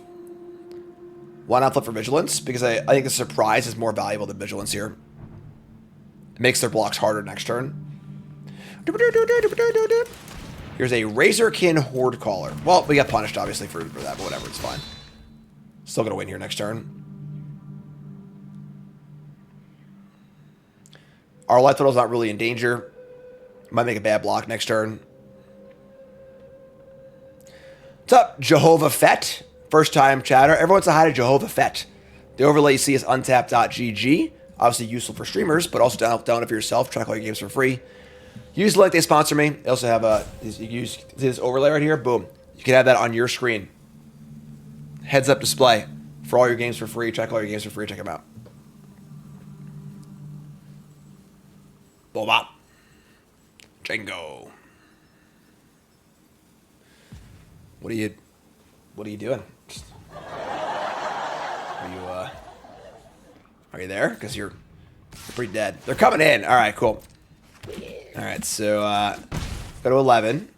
Speaker 2: Why not flip for Vigilance? Because I think the surprise is more valuable than Vigilance here. It makes their blocks harder next turn. Here's a Razorkin Horde Caller. Well, we got punished, obviously, for that, but whatever, it's fine. Still gonna win here next turn. Our life total's not really in danger. Might make a bad block next turn. What's up, Jehovah Fett? First time chatter. Everyone say hi to Jehovah Fett. The overlay you see is untap.gg. Obviously useful for streamers, but also download it for yourself. Track all your games for free. Use the link, they sponsor me. They also have you use this overlay right here. Boom. You can have that on your screen. Heads up display for all your games for free. Check all your games for free. Check them out. Bobop. Django. What are you doing? Are you there? Because you're pretty dead. They're coming in. All right, cool. All right, so go to 11.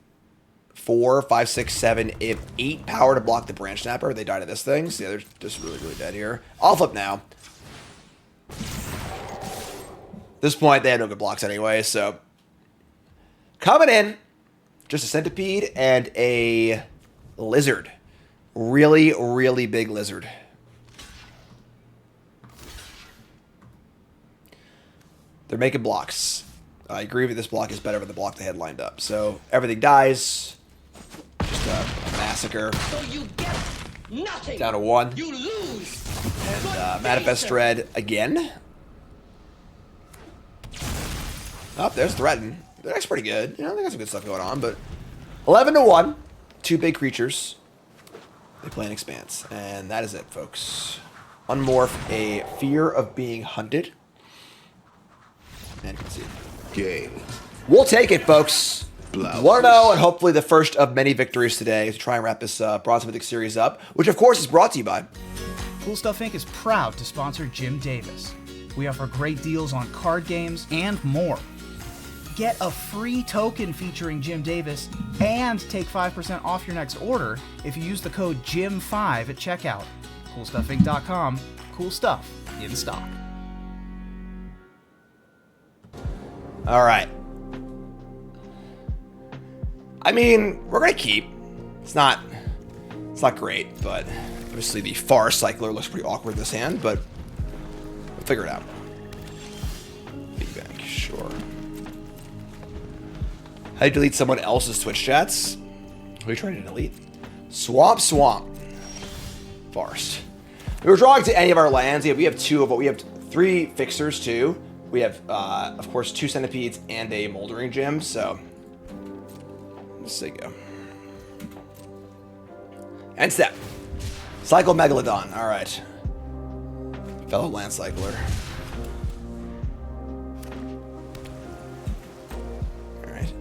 Speaker 2: 4, 5, 6, 7, 8 power to block the branch snapper. They died to this thing. So yeah, they're just really, really dead here. I'll flip now. At this point, they had no good blocks anyway, so coming in, just a centipede and a lizard. Really, really big lizard. They're making blocks. I agree with you, this block is better than the block they had lined up. So everything dies. Just a massacre.
Speaker 3: So you get nothing.
Speaker 2: Down to 1.
Speaker 3: You lose.
Speaker 2: And Manifest Dread again. Oh, there's Threaten. That's pretty good. You know, they got some good stuff going on, but 11 to 1. 2 big creatures. They play an Expanse. And that is it, folks. Unmorph a Fear of Being Hunted. And you can see it.
Speaker 8: Game.
Speaker 2: We'll take it, folks. 1-0, and hopefully the first of many victories today to try and wrap this Bronze Mythic series up, which of course is brought to you by
Speaker 9: Cool Stuff Inc. is proud to sponsor Jim Davis. We offer great deals on card games and more. Get a free token featuring Jim Davis and take 5% off your next order if you use the code JIM5 at checkout. CoolStuffInc.com. Cool stuff in stock.
Speaker 2: All right. I mean, we're gonna keep. It's not great, but obviously the Far Cycler looks pretty awkward in this hand, but we'll figure it out. Big Bang, sure. How do you delete someone else's Twitch chats? Who are you trying to delete? Swamp. Forest. We were drawing to any of our lands. Yeah, we have 2 of what we have 3 fixers too. We have, of course, 2 centipedes and a moldering gem. So let's see, go. End step. Cycle Megalodon. All right. Fellow land cycler. All right.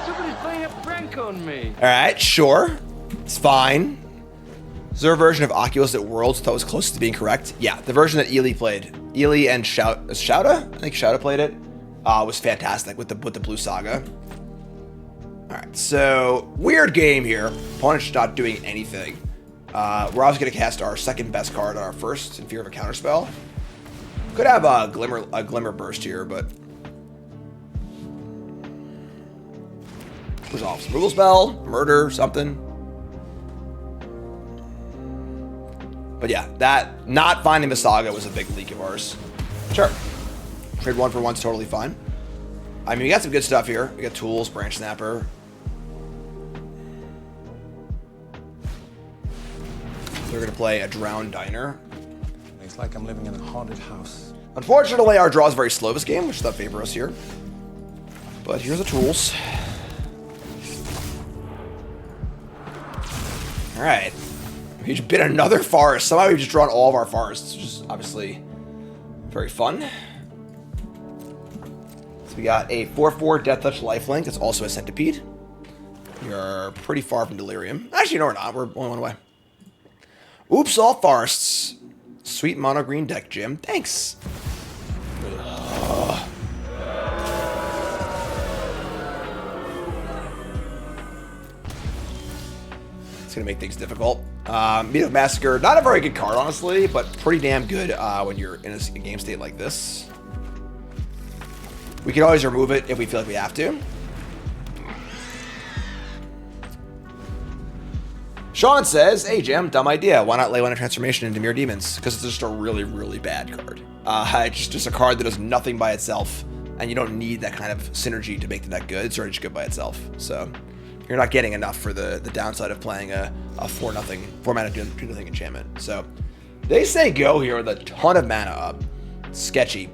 Speaker 5: Somebody's playing a prank on me.
Speaker 2: All right, sure. It's fine. Is there a version of Oculus that Worlds thought was closest to being correct? Yeah, the version that Ely played. Ely and Shouta? I think Shouta played it. Was fantastic with the Blue Saga. Alright, so weird game here. Opponent's just not doing anything. We're obviously going to cast our second best card on our first in fear of a counterspell. Could have a glimmer burst here, but resolves. Removal spell, murder, something. But yeah, that not finding the Saga was a big leak of ours. Sure. Trade 1 for 1's totally fine. I mean, we got some good stuff here. We got tools, branch snapper. They're gonna play a drowned diner.
Speaker 6: It's like I'm living in a haunted house.
Speaker 2: Unfortunately, our draw is very slow this game, which does not favor us here. But here's the tools. All right. We've just been another forest. Somehow we've just drawn all of our forests, which is obviously very fun. So we got a 4/4 Death Touch Lifelink. It's also a centipede. You're pretty far from Delirium. Actually, no, we're not. We're only 1 away. Oops, all forests. Sweet mono green deck, Jim. Thanks. It's gonna make things difficult. Mythic Massacre, not a very good card, honestly, but pretty damn good when you're in a game state like this. We can always remove it if we feel like we have to. Sean says, hey Jim, dumb idea. Why not lay one of Transformation into Mere Demons? Because it's just a really, really bad card. It's just a card that does nothing by itself, and you don't need that kind of synergy to make the deck good. It's already just good by itself. So, here you're not getting enough for the downside of playing a 4-0 4-mana 2-0 enchantment. So they say go here with a ton of mana up. Sketchy.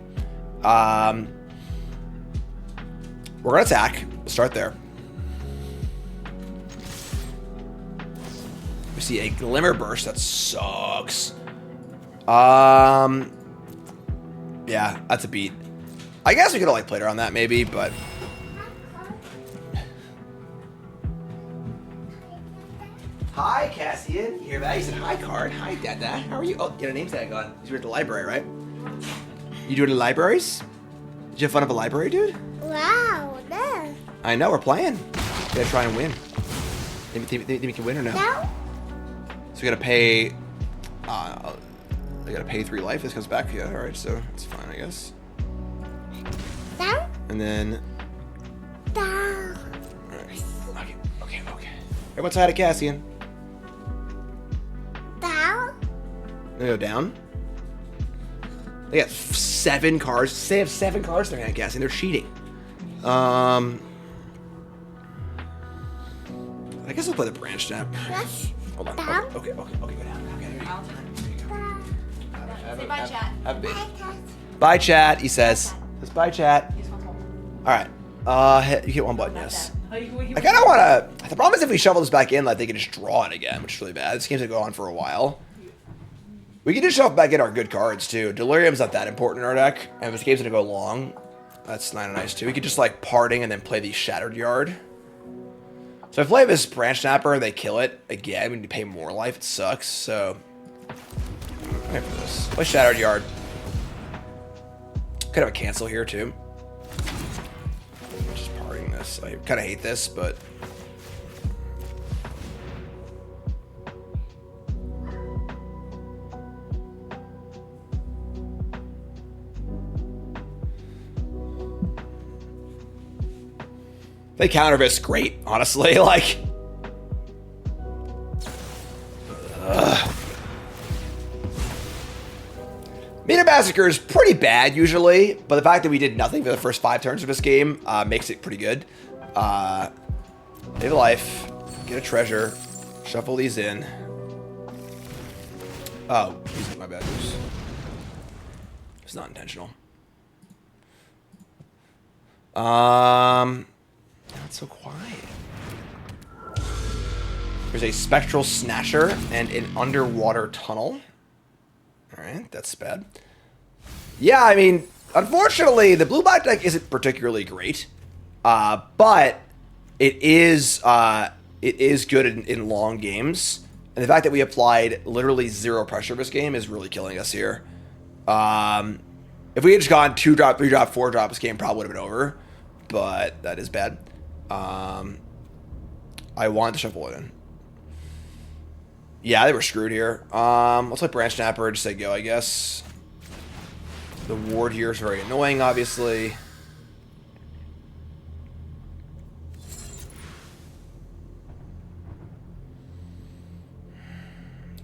Speaker 2: We're gonna attack. We'll start there. We see a Glimmer Burst. That sucks. Yeah, that's a beat. I guess we could have like played around that maybe, but hi, Cassian. You hear that? He said hi, card. Hi, Dada. How are you? Oh, get a name tag on. You're at the library, right? You doing the libraries? Did you have fun at the library, dude?
Speaker 8: Wow, no.
Speaker 2: I know, we're playing. Gotta try and win. Think we can win or no?
Speaker 8: No?
Speaker 2: So we gotta pay. I gotta pay 3 life. This comes back. Yeah, alright, so it's fine, I guess.
Speaker 8: No?
Speaker 2: And then.
Speaker 8: No.
Speaker 2: Alright. Okay. Everyone's side of Cassian.
Speaker 8: No?
Speaker 2: They go down. They got 7 cards. They have 7 cards in their hand, Cassian. They're cheating. I guess we'll play the branch snap.
Speaker 8: Yes.
Speaker 2: Hold on.
Speaker 8: Down?
Speaker 2: Okay, go down. Okay, there you go.
Speaker 10: Say bye, chat.
Speaker 2: Have a bit. Bye, chat, he says. Says bye, chat. Alright. You hit 1 button, yes. I kind of want to... The problem is if we shuffle this back in, like, they can just draw it again, which is really bad. This game's going to go on for a while. We can just shuffle back in our good cards, too. Delirium's not that important in our deck. And if this game's going to go long, that's kind of nice, too. We could just, like, parting and then play the Shattered Yard. So if I play this Branch Snapper and they kill it, again, we need to pay more life. It sucks, so... Wait for this. Play Shattered Yard. Could have a cancel here, too. Just parting this. I kind of hate this, but... They counter this great, honestly. Like, Meter Massacre is pretty bad usually, but the fact that we did nothing for the first 5 turns of this game makes it pretty good. Save a life, get a treasure, shuffle these in. Oh, my bad. It's not intentional. Not so quiet. There's a Spectral Snatcher and an Underwater Tunnel. Alright, that's bad. Yeah, I mean, unfortunately, the blue-black deck isn't particularly great. But it is good in long games. And the fact that we applied literally 0 pressure this game is really killing us here. If we had just gone 2-drop, 3-drop, 4-drop, this game probably would have been over. But that is bad. I wanted to shuffle it in. Yeah, they were screwed here. Let's let Branch Snapper just say go, I guess. The ward here is very annoying, obviously.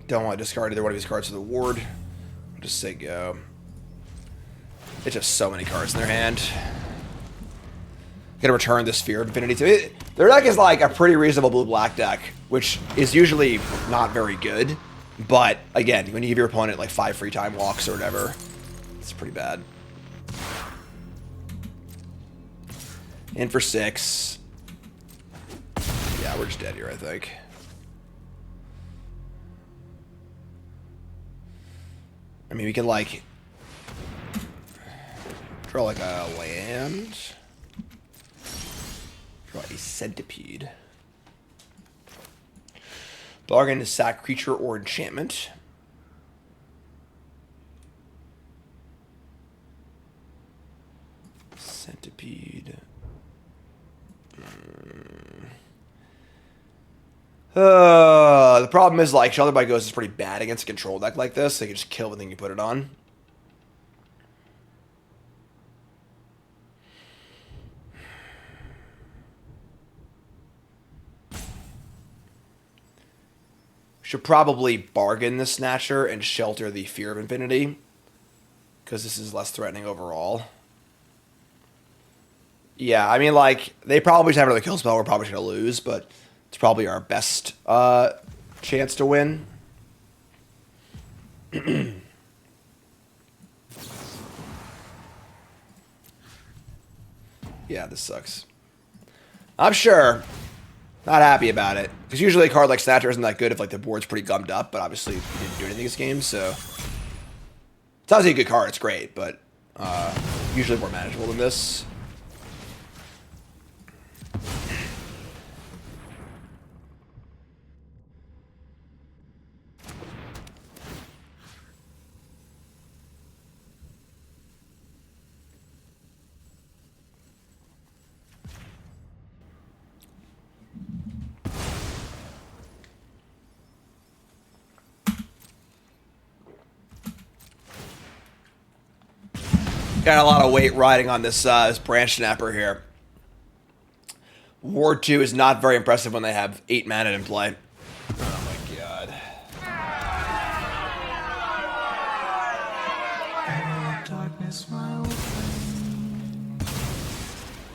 Speaker 2: Don't want to discard either one of these cards to the ward. I'll just say go. They just have so many cards in their hand. Gonna return this Sphere of Infinity to it. Their deck is like a pretty reasonable blue-black deck, which is usually not very good. But again, when you give your opponent like 5 free time walks or whatever, it's pretty bad. In for 6. Yeah, we're just dead here, I think. I mean, we can like draw like a land. Draw a Centipede. Bargain to sack creature or enchantment. Centipede. The problem is, like, Shelter by Ghost is pretty bad against a control deck like this. They can just kill everything you put it on. Should probably bargain the Snatcher and shelter the Fear of Infinity, because this is less threatening overall. Yeah, I mean, like, they probably just have another kill spell. We're probably going to lose, but it's probably our best chance to win. Yeah, this sucks. I'm sure. Not happy about it. Because usually a card like Snatcher isn't that good if like the board's pretty gummed up, but obviously we didn't do anything this game, so... It's obviously a good card, it's great, but usually more manageable than this. Got a lot of weight riding on this this branch snapper here. Ward 2 is not very impressive when they have 8 mana in play. Oh my god.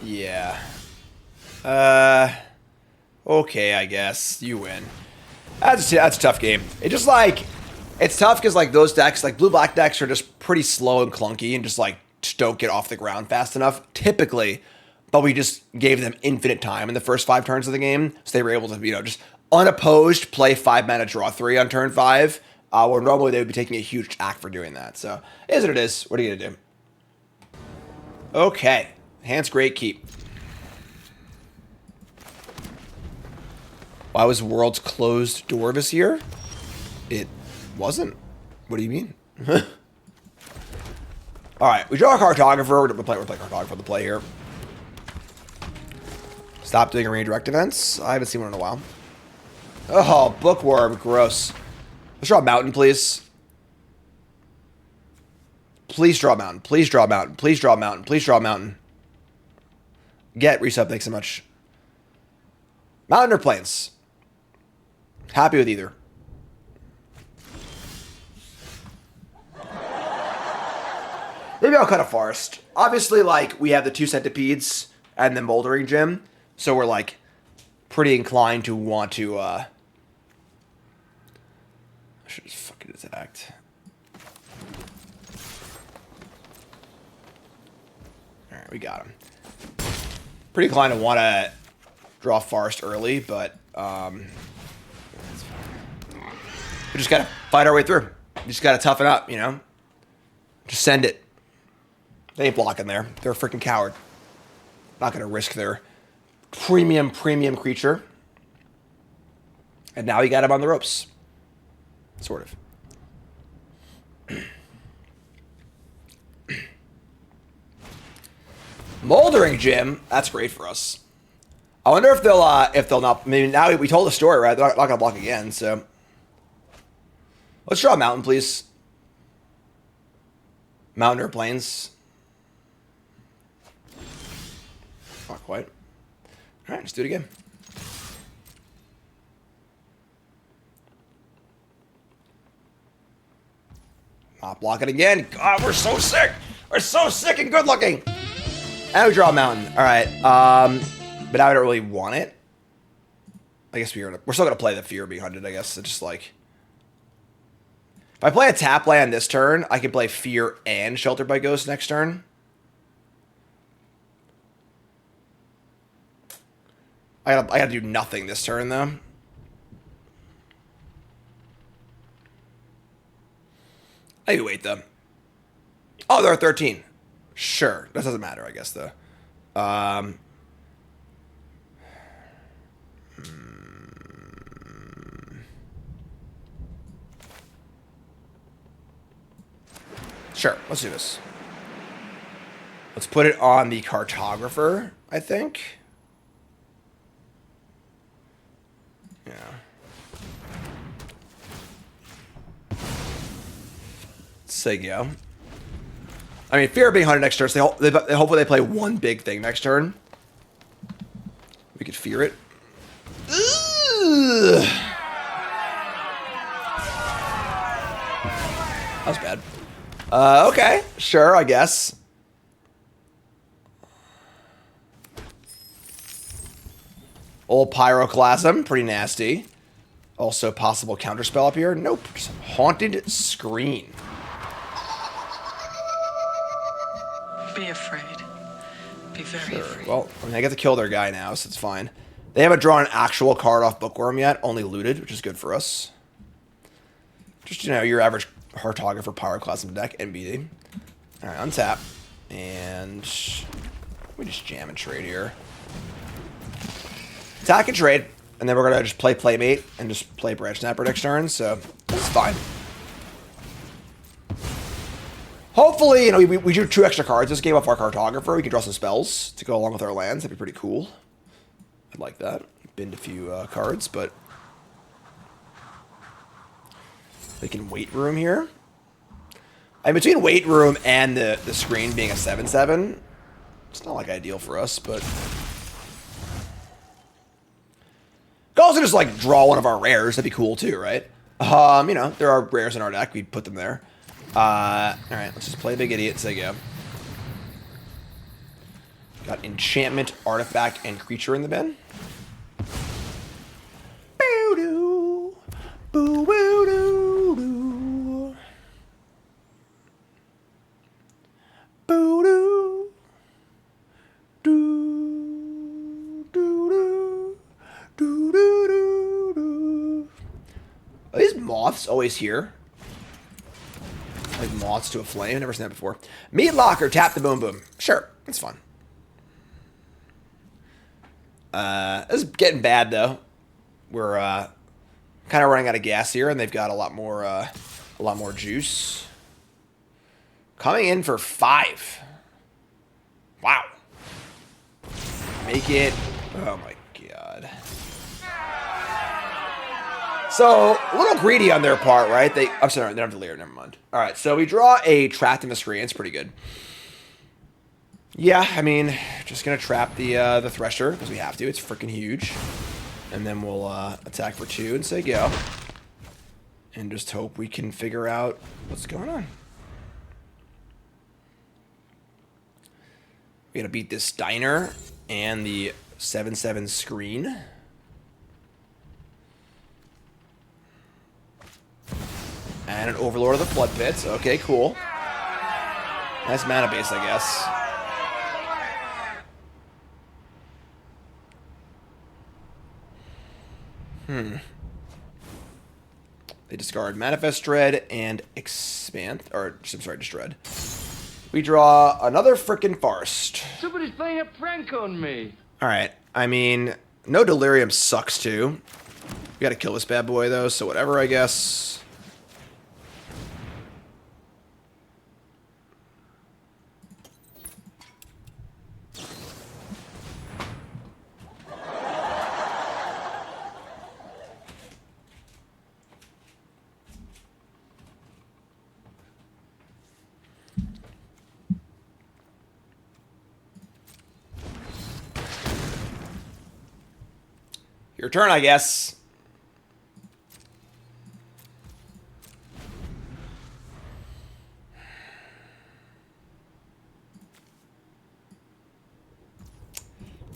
Speaker 2: Yeah. Okay, I guess. You win. That's a tough game. It just like... It's tough because like those decks, like blue-black decks are just pretty slow and clunky and just like don't get off the ground fast enough, typically, but we just gave them infinite time in the first 5 turns of the game, so they were able to, you know, just unopposed play 5 mana, draw 3 on turn 5, where normally they would be taking a huge act for doing that. So, it is what it is. What are you going to do? Okay. Hand's great keep. Why was Worlds closed door this year? It wasn't. What do you mean? Alright, we draw a Cartographer. We're going to play Cartographer to play here. Stop doing redirect events. I haven't seen one in a while. Oh, Bookworm. Gross. Let's draw a Mountain, please. Please draw a Mountain. Please draw a Mountain. Please draw a Mountain. Please draw a Mountain. Get resub. Thanks so much. Mountain or Plains? Happy with either. Maybe I'll cut a Forest. Obviously, like, we have the 2 Centipedes and the Moldering Gym, so we're, like, pretty inclined to want to, I should just fucking attacked. Alright, we got him. Pretty inclined to want to draw Forest early, but, we just gotta fight our way through. We just gotta toughen up, you know? Just send it. They ain't blocking there. They're a freaking coward. Not going to risk their premium creature. And now you got him on the ropes. Sort of. Moldering Gym. That's great for us. I wonder if they'll not... Maybe now we told the story, right? They're not going to block again, so... Let's draw a Mountain, please. Mountain or Plains? Not quite. Alright, let's do it again. Not blocking again. God, we're so sick. We're so sick and good looking. And we draw a Mountain. Alright. But now I don't really want it. I guess we're still going to play the Fear of being hunted, I guess. It's just like... If I play a tap land this turn, I can play Fear and Sheltered by Ghost next turn. I gotta do nothing this turn, though. Maybe wait, though. Oh, there are 13. Sure. That doesn't matter, I guess, though. Sure, let's do this. Let's put it on the Cartographer, I think. Yeah. Say go. I mean, Fear of being hunted next turn, so hopefully they play one big thing next turn. We could fear it. Ugh. That was bad. Okay, sure, I guess. Old Pyroclasm, pretty nasty. Also possible counterspell up here. Nope. Just Haunted Screen.
Speaker 7: Be afraid. Be very afraid.
Speaker 2: Well, I mean, I get to kill their guy now, so it's fine. They haven't drawn an actual card off Bookworm yet, only looted, which is good for us. Just, you know, your average Cartographer Pyroclasm deck, NBD. Alright, untap. And we just jam and trade here. Attack and trade. And then we're going to just play Playmate and just play Branch Snapper next turn, so it's fine. Hopefully, you know, we drew 2 extra cards this game off our Cartographer. We can draw some spells to go along with our lands. That'd be pretty cool. I'd like that. Binned a few cards, but they can Weight Room here. I'm between Weight Room and the screen being a 7/7. It's not like ideal for us, but could also just like draw one of our rares. That'd be cool too, right? You know, there are rares in our deck. We'd put them there. All right, let's just play Big Idiot and say go. Got Enchantment, Artifact, and Creature in the bin. Boo-doo. Boo-woo-doo-doo. Boo-doo. Do-do-do-do. Do-do-do-do. Are these moths always here? Like moths to a flame? I've never seen that before. Meat Locker, tap the boom boom. Sure, it's fun. This is getting bad though. We're kind of running out of gas here, and they've got a lot more juice. Coming in for 5. Wow. Make it. Oh my god. So a little greedy on their part, right? I'm sorry, they don't have Delirium. Never mind. All right, so we draw a Trapped in the Screen. It's pretty good. Yeah, I mean, just gonna trap the Thresher because we have to. It's freaking huge, and then we'll attack for 2 and say go, and just hope we can figure out what's going on. We gotta beat this Diner and the 7/7 screen. And an Overlord of the Flood Pits. Okay, cool. Nice mana base, I guess. They discard Manifest Dread and Expand, or I'm sorry, just Dread. We draw another frickin' Forest.
Speaker 5: Somebody's playing a prank on me.
Speaker 2: Alright, I mean, no Delirium sucks too. We gotta kill this bad boy though, so whatever, I guess. Your turn, I guess.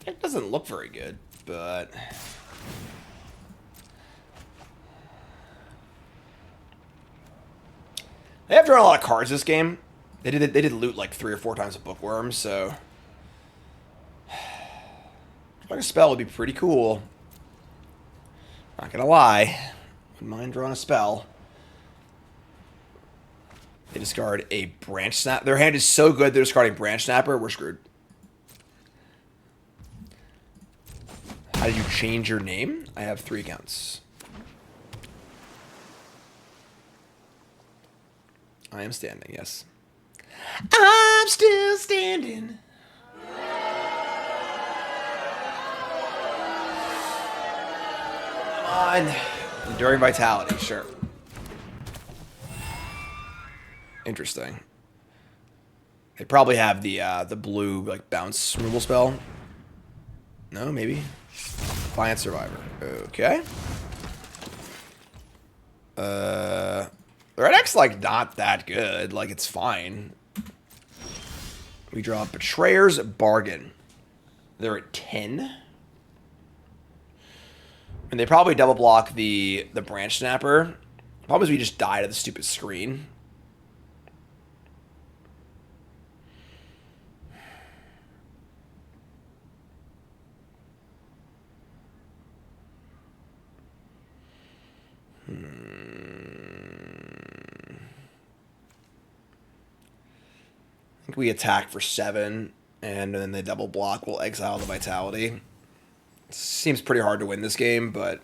Speaker 2: It doesn't look very good, but they have drawn a lot of cards this game. They did loot like 3 or 4 times with Bookworm, so like a spell would be pretty cool. Not gonna lie, wouldn't mind drawing a spell. They discard a Branch Snap. Their hand is so good they're discarding Branch Snapper. We're screwed. How did you change your name? I have 3 accounts. I am standing, yes. I'm still standing. Enduring Vitality, sure. Interesting. They probably have the blue like bounce removal spell. No, maybe. Defiant Survivor. Okay. Their deck's like not that good. Like it's fine. We draw Betrayer's Bargain. They're at 10. And they probably double block the branch snapper. Problem is we just die to the stupid screen. I think we attack for 7, and then they double block. We'll exile the Vitality. Seems pretty hard to win this game, but...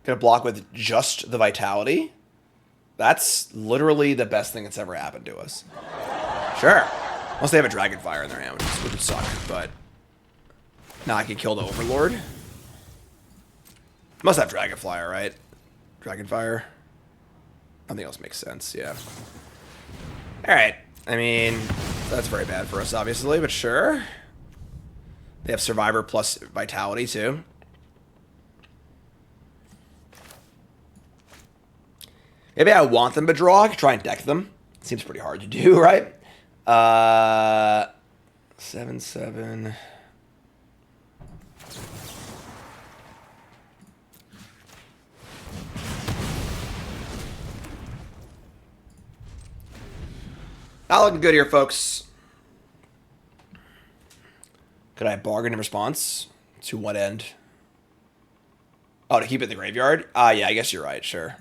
Speaker 2: Gonna block with just the Vitality? That's literally the best thing that's ever happened to us. Sure. Unless they have a Dragonfire in their hand, which would suck, but... Now I can kill the Overlord. Must have Dragonfire, right? Dragonfire? Nothing else makes sense, yeah. Alright. I mean, that's very bad for us, obviously, but sure. They have Survivor plus Vitality, too. Maybe I want them to draw. I could try and deck them. Seems pretty hard to do, right? 7/7. Not looking good here, folks. Could I bargain in response? To what end? Oh, to keep it in the graveyard? Yeah, I guess you're right, sure.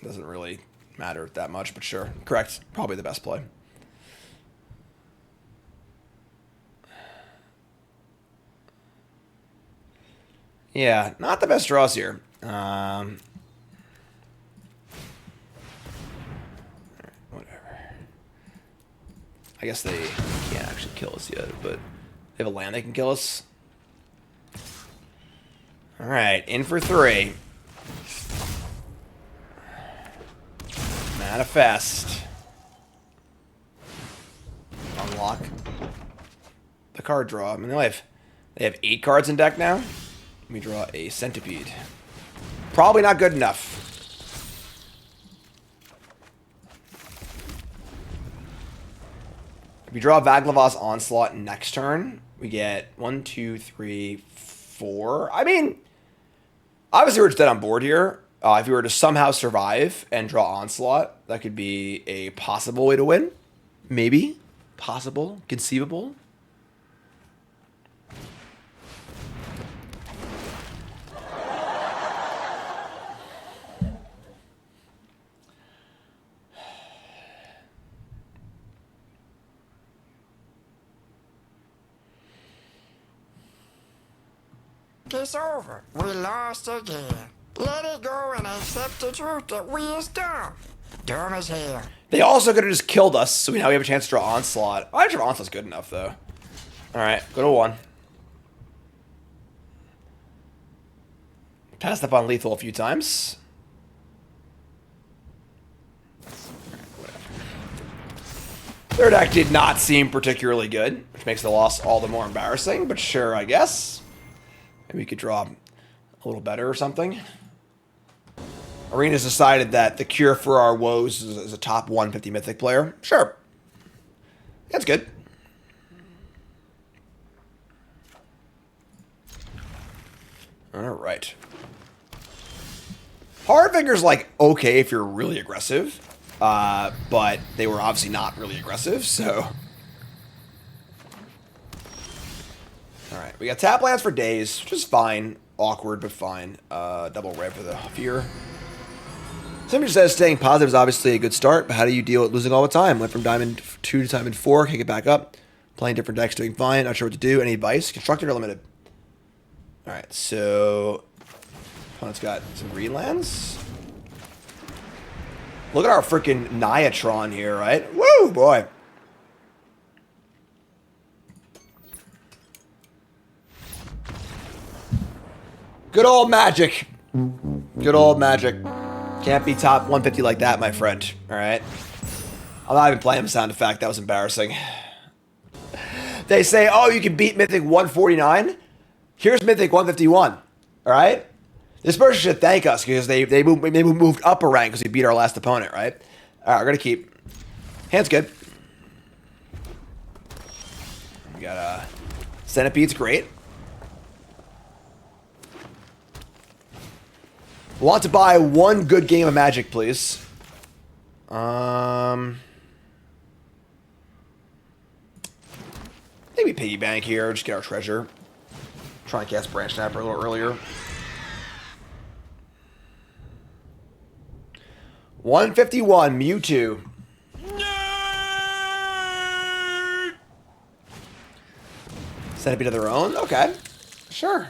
Speaker 2: Doesn't really matter that much, but sure. Correct. Probably the best play. Yeah, not the best draws here. Whatever. I guess they can't actually kill us yet, but they have a land they can kill us. Alright, in for 3. Manifest. Unlock the card draw. I mean, they have 8 cards in deck now. Let me draw a Centipede. Probably not good enough. If we draw Vaglavas Onslaught next turn, we get 1, 2, 3, 4. I mean, obviously we're just dead on board here. If we were to somehow survive and draw Onslaught, that could be a possible way to win. Maybe. Possible. Conceivable.
Speaker 11: It's over. We lost again. Let it go and accept the truth that we is dumb. Dumb as hell.
Speaker 2: They also could have just killed us, so now we have a chance to draw Onslaught. I think Onslaught's good enough, though. Alright, go to 1. Passed up on lethal a few times. Their deck did not seem particularly good, which makes the loss all the more embarrassing, but sure, I guess. Maybe we could draw a little better or something. Arena's decided that the cure for our woes is a top 150 Mythic player. Sure. That's good. Alright. Hardfinger's like okay if you're really aggressive. But they were obviously not really aggressive, so... Alright, we got tap lands for days, which is fine. Awkward, but fine. Double red for the fear. Somebody says staying positive is obviously a good start, but how do you deal with losing all the time? Went from Diamond 2 to Diamond 4, kick it back up. Playing different decks, doing fine. Not sure what to do. Any advice? Constructed or limited? Alright, so... Opponent's got some green lands. Look at our freaking Niatron here, right? Woo, boy. Good old Magic. Good old Magic. Can't be top 150 like that, my friend. All right. I'm not even playing the sound effect. That was embarrassing. They say, oh, you can beat Mythic 149. Here's Mythic 151. All right? This person should thank us because they moved up a rank because we beat our last opponent, right? All right, we're going to keep. Hand's good. We got Centipede's great. Want to buy one good game of Magic, please. Maybe piggy bank here. Just get our treasure. Try and cast Branch Snapper a little earlier. 151 Mewtwo. Centipede of their own? Okay. Sure.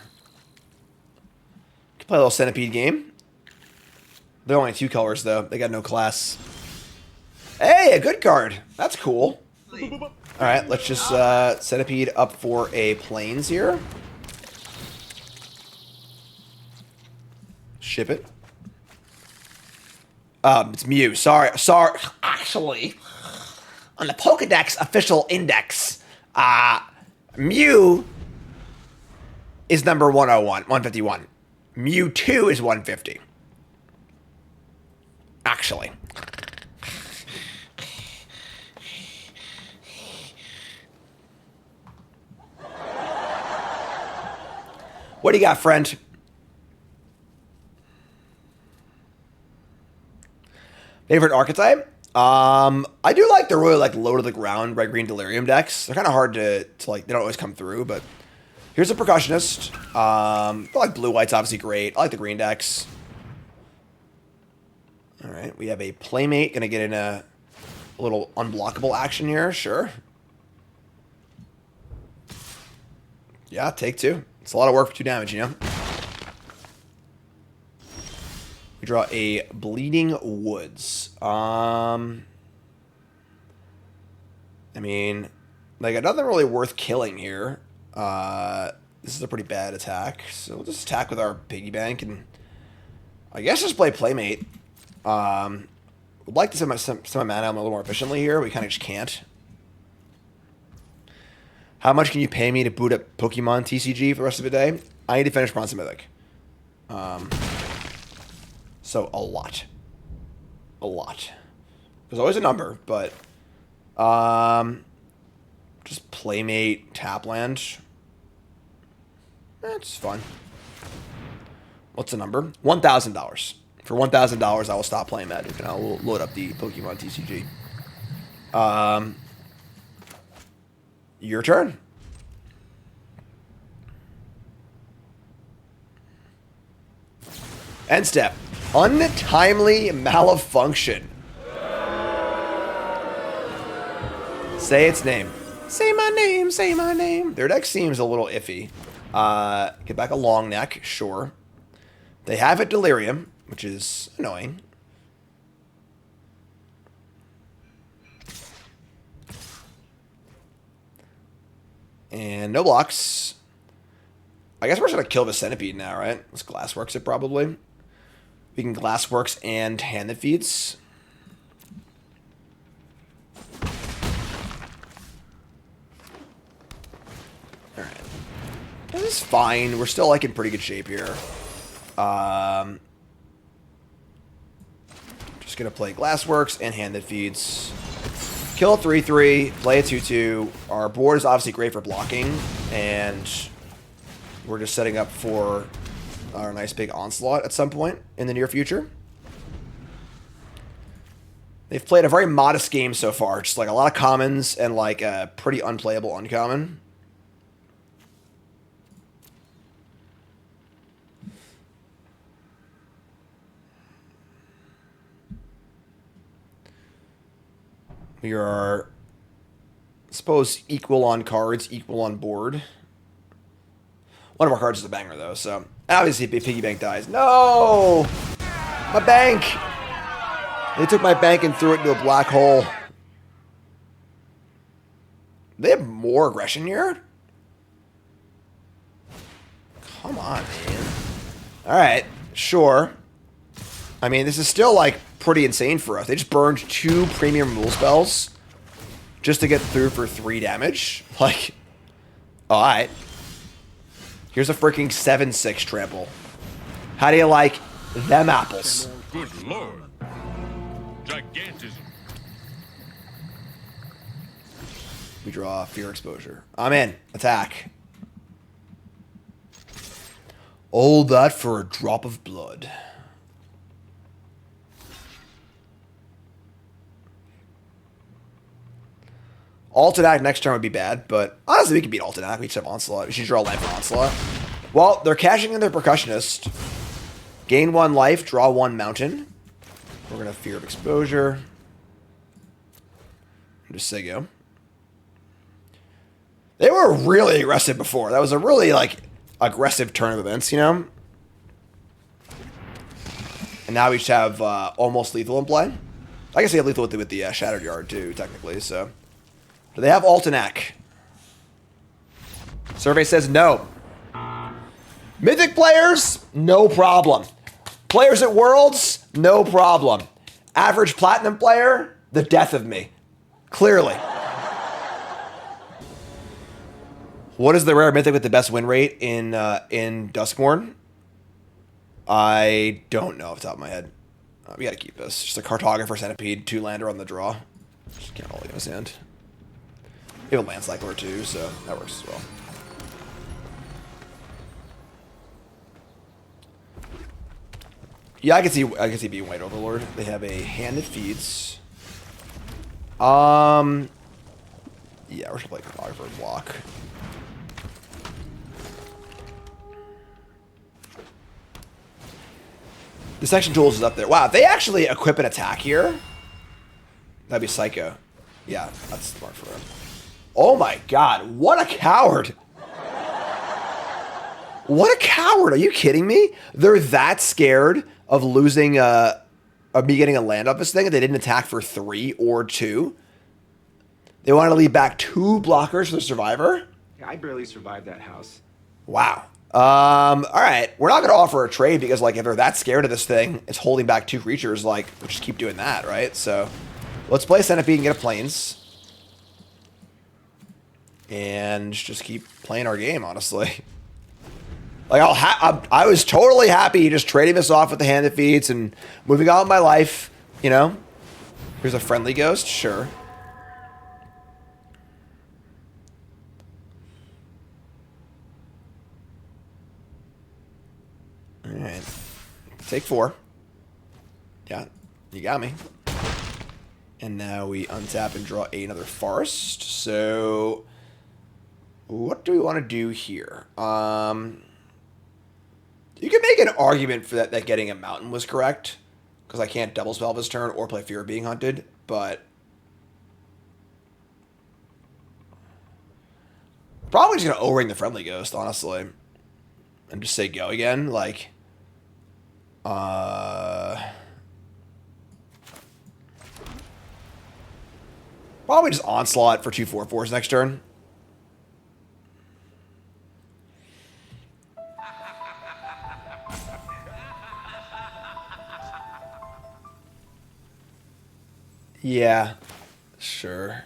Speaker 2: Can play a little Centipede game. They're only 2 colors, though. They got no class. Hey, a good card. That's cool. Alright, let's just Centipede up for a Plains here. Ship it. It's Mew. Sorry. Actually, on the Pokedex official index, Mew is number 151. Mewtwo is 150. Actually. What do you got, friend? Favorite archetype? I do like the really low to the ground red green delirium decks. They're kind of hard to like. They don't always come through, but here's a percussionist. I like blue white's obviously great. I like the green decks. All right, we have a Playmate gonna get in a little unblockable action here. Sure. Yeah, take 2. It's a lot of work for 2 damage, you know. We draw a Bleeding Woods. I mean, like, nothing really worth killing here. This is a pretty bad attack. So we'll just attack with our piggy bank and I guess just play Playmate. Would like to send my mana a little more efficiently here. We kind of just can't. How much can you pay me to boot up Pokemon TCG for the rest of the day? I need to finish Bronze and Mythic. So a lot. A lot. There's always a number, but just Playmate, Tapland. That's fun. What's the number? $1,000. For $1,000, I will stop playing Magic and I'll load up the Pokemon TCG. Your turn. End step. Untimely Malfunction. Say its name. Say my name, say my name. Their deck seems a little iffy. Get back a long neck, sure. They have it Delirium, which is annoying. And no blocks. I guess we're just going to kill the Centipede now, right? Let's Glassworks it probably. We can Glassworks and Hand That Feeds. Alright. This is fine. We're still like in pretty good shape here. Just going to play Glassworks and Hand That Feeds. Kill a 3/3, play a 2/2. Our board is obviously great for blocking, and we're just setting up for our nice big onslaught at some point in the near future. They've played a very modest game so far, just like a lot of commons and like a pretty unplayable uncommon. We are, I suppose, equal on cards, equal on board. One of our cards is a banger, though, so obviously if Piggy Bank dies. No! My bank! They took my bank and threw it into a black hole. They have more aggression here? Come on, man. Alright, sure. I mean, this is still, like, pretty insane for us. They just burned 2 premium rule spells just to get through for 3 damage. Like, All right. Here's a freaking 7/6 trample. How do you like them apples?
Speaker 6: Good lord. Gigantism.
Speaker 2: We draw Fear Exposure. I'm in. Attack. All that for a drop of blood. Alt attack next turn would be bad, but honestly, we can beat alt attack. We just have Onslaught. We should draw land for Onslaught. Well, they're cashing in their Percussionist. Gain 1 life, draw 1 mountain. We're going to Fear of Exposure. Just say go. They were really aggressive before. That was a really, like, aggressive turn of events, you know? And now we just have almost lethal in play. I guess they have lethal with the Shattered Yard, too, technically, so... Do they have Altenac? Survey says no. Mythic players, no problem. Players at Worlds, no problem. Average Platinum player, the death of me. Clearly. What is the rare Mythic with the best win rate in Duskmourn? I don't know off the top of my head. We gotta keep this. Just a Cartographer Centipede, 2-lander on the draw. Just can't roll against his hand. We have a Land Cycler too, so that works as well. Yeah, I can see being White Overlord. They have a hand that feeds. Yeah, we're just playing Cartographer and block. The Section Tools is up there. Wow, if they actually equip an attack here, that'd be Psycho. Yeah, that's smart for him. Oh my god, what a coward. What a coward, are you kidding me? They're that scared of losing, of me getting a land off this thing, and they didn't attack for 3 or 2. They wanted to leave back 2 blockers for the Survivor?
Speaker 12: Yeah, I barely survived that house.
Speaker 2: Wow. Alright, we're not gonna offer a trade because, like, if they're that scared of this thing, it's holding back 2 creatures, like, we'll just keep doing that, right? So, let's play Centipede and get a Plains. And just keep playing our game, honestly. Like, I was totally happy just trading this off with the hand that feeds and moving on with my life, you know? Here's a Friendly Ghost, sure. Alright. Take 4. Yeah, you got me. And now we untap and draw another Forest. So... what do we want to do here? You can make an argument for that getting a mountain was correct, because I can't double spell this turn or play Fear of Being Hunted, but probably just gonna O-ring the Friendly Ghost, honestly, and just say go again. Like, probably just Onslaught for 2 4/4s next turn. Yeah, sure.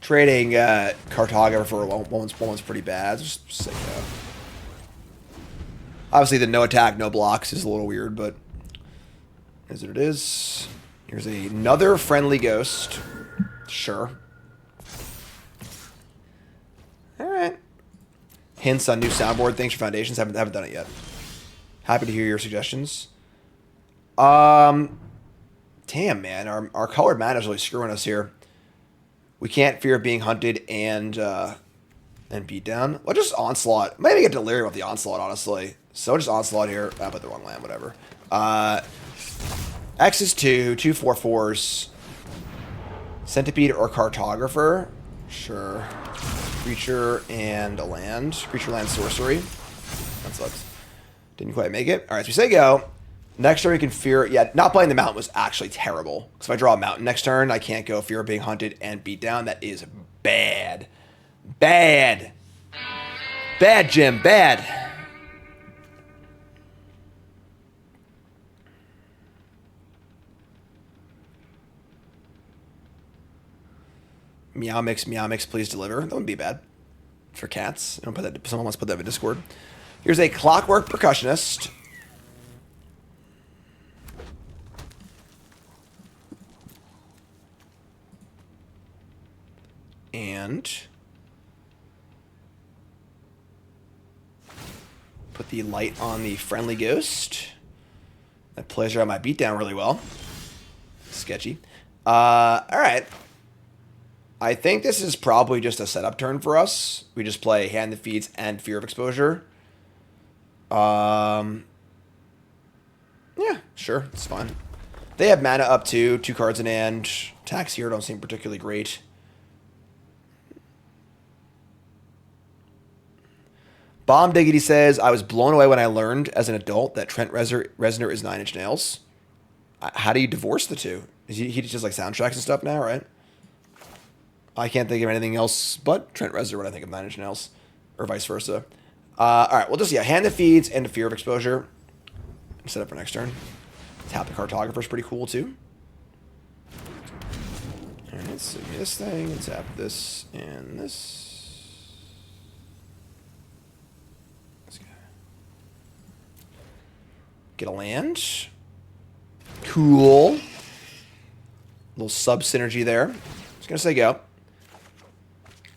Speaker 2: Trading Cartographer for one's pretty bad. Just say no. Obviously, the no attack, no blocks is a little weird, but is what it is. Here's another Friendly Ghost. Sure. All right. Hints on new soundboard. Thanks for Foundations. Haven't done it yet. Happy to hear your suggestions. Damn, man, our colored mana is really screwing us here. We can't Fear Being Hunted and beat down. Well, just Onslaught. Maybe get Delirium with the Onslaught, honestly. So just Onslaught here. I put the wrong land, whatever. X is 2 4/4s. Centipede or Cartographer. Sure. Creature and a land. Creature, land, sorcery. That sucks. Didn't quite make it. All right, so we say go. Next turn, we can Fear... yeah, not playing the Mountain was actually terrible. Because if I draw a Mountain next turn, I can't go Fear of Being Hunted and beat down. That is bad. Bad. Bad, Jim. Bad. Meow Mix, please deliver. That wouldn't be bad for cats. Don't put that. Someone wants to put that in Discord. Here's a Clockwork Percussionist. And put the light on the Friendly Ghost. That plays around my beatdown really well. Sketchy. All right. I think this is probably just a setup turn for us. We just play Hand That Feeds and Fear of Exposure. Yeah, sure. It's fine. They have mana up to 2 cards in hand. Attacks here don't seem particularly great. Bomb Diggity says, I was blown away when I learned as an adult that Trent Reznor is Nine Inch Nails. How do you divorce the two? He just like soundtracks and stuff now, right? I can't think of anything else but Trent Reznor when I think of Nine Inch Nails. Or vice versa. All right, well, just, Hand That Feeds and Fear of Exposure. Set up for next turn. Tap the Cartographer's pretty cool, too. All right, so this thing, and tap this and this. Get a land. Cool. Little sub synergy there. Just gonna say go.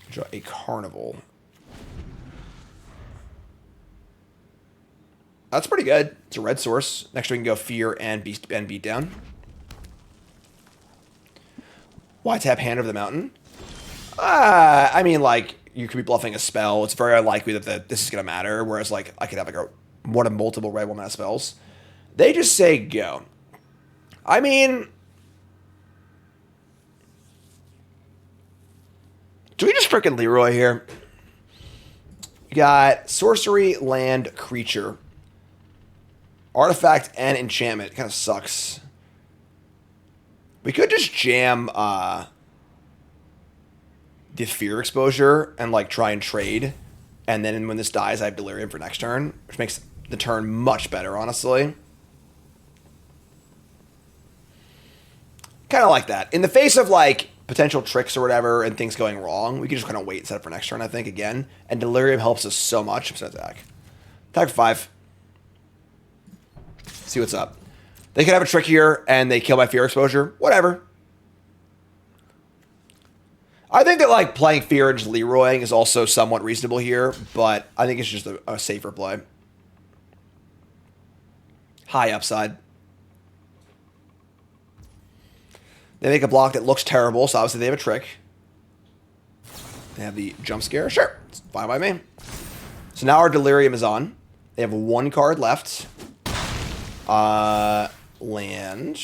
Speaker 2: Draw a Carnival. That's pretty good. It's a red source. Next we can go Fear and Beat Down. Why tap Hand Over the Mountain? I mean, like, you could be bluffing a spell. It's very unlikely that this is gonna matter. Whereas, like, I could have like one of multiple red 1-mana spells. They just say go. I mean, do we just frickin' Leroy here? You got sorcery, land, creature, artifact, and enchantment. It kind of sucks. We could just jam the Fear Exposure and like try and trade, and then when this dies, I have Delirium for next turn, which makes the turn much better, honestly. Kind of like that. In the face of, like, potential tricks or whatever and things going wrong, we can just kind of wait and set up for next turn, I think, again. And Delirium helps us so much. I'm going to attack. Attack for 5. See what's up. They could have a trick here, and they kill my Fear Exposure. Whatever. I think that, like, playing Fear and just Leroying is also somewhat reasonable here, but I think it's just a safer play. High upside. They make a block that looks terrible, so obviously they have a trick. They have the jump scare. Sure, it's fine by me. So now our Delirium is on. They have 1 card left. Land.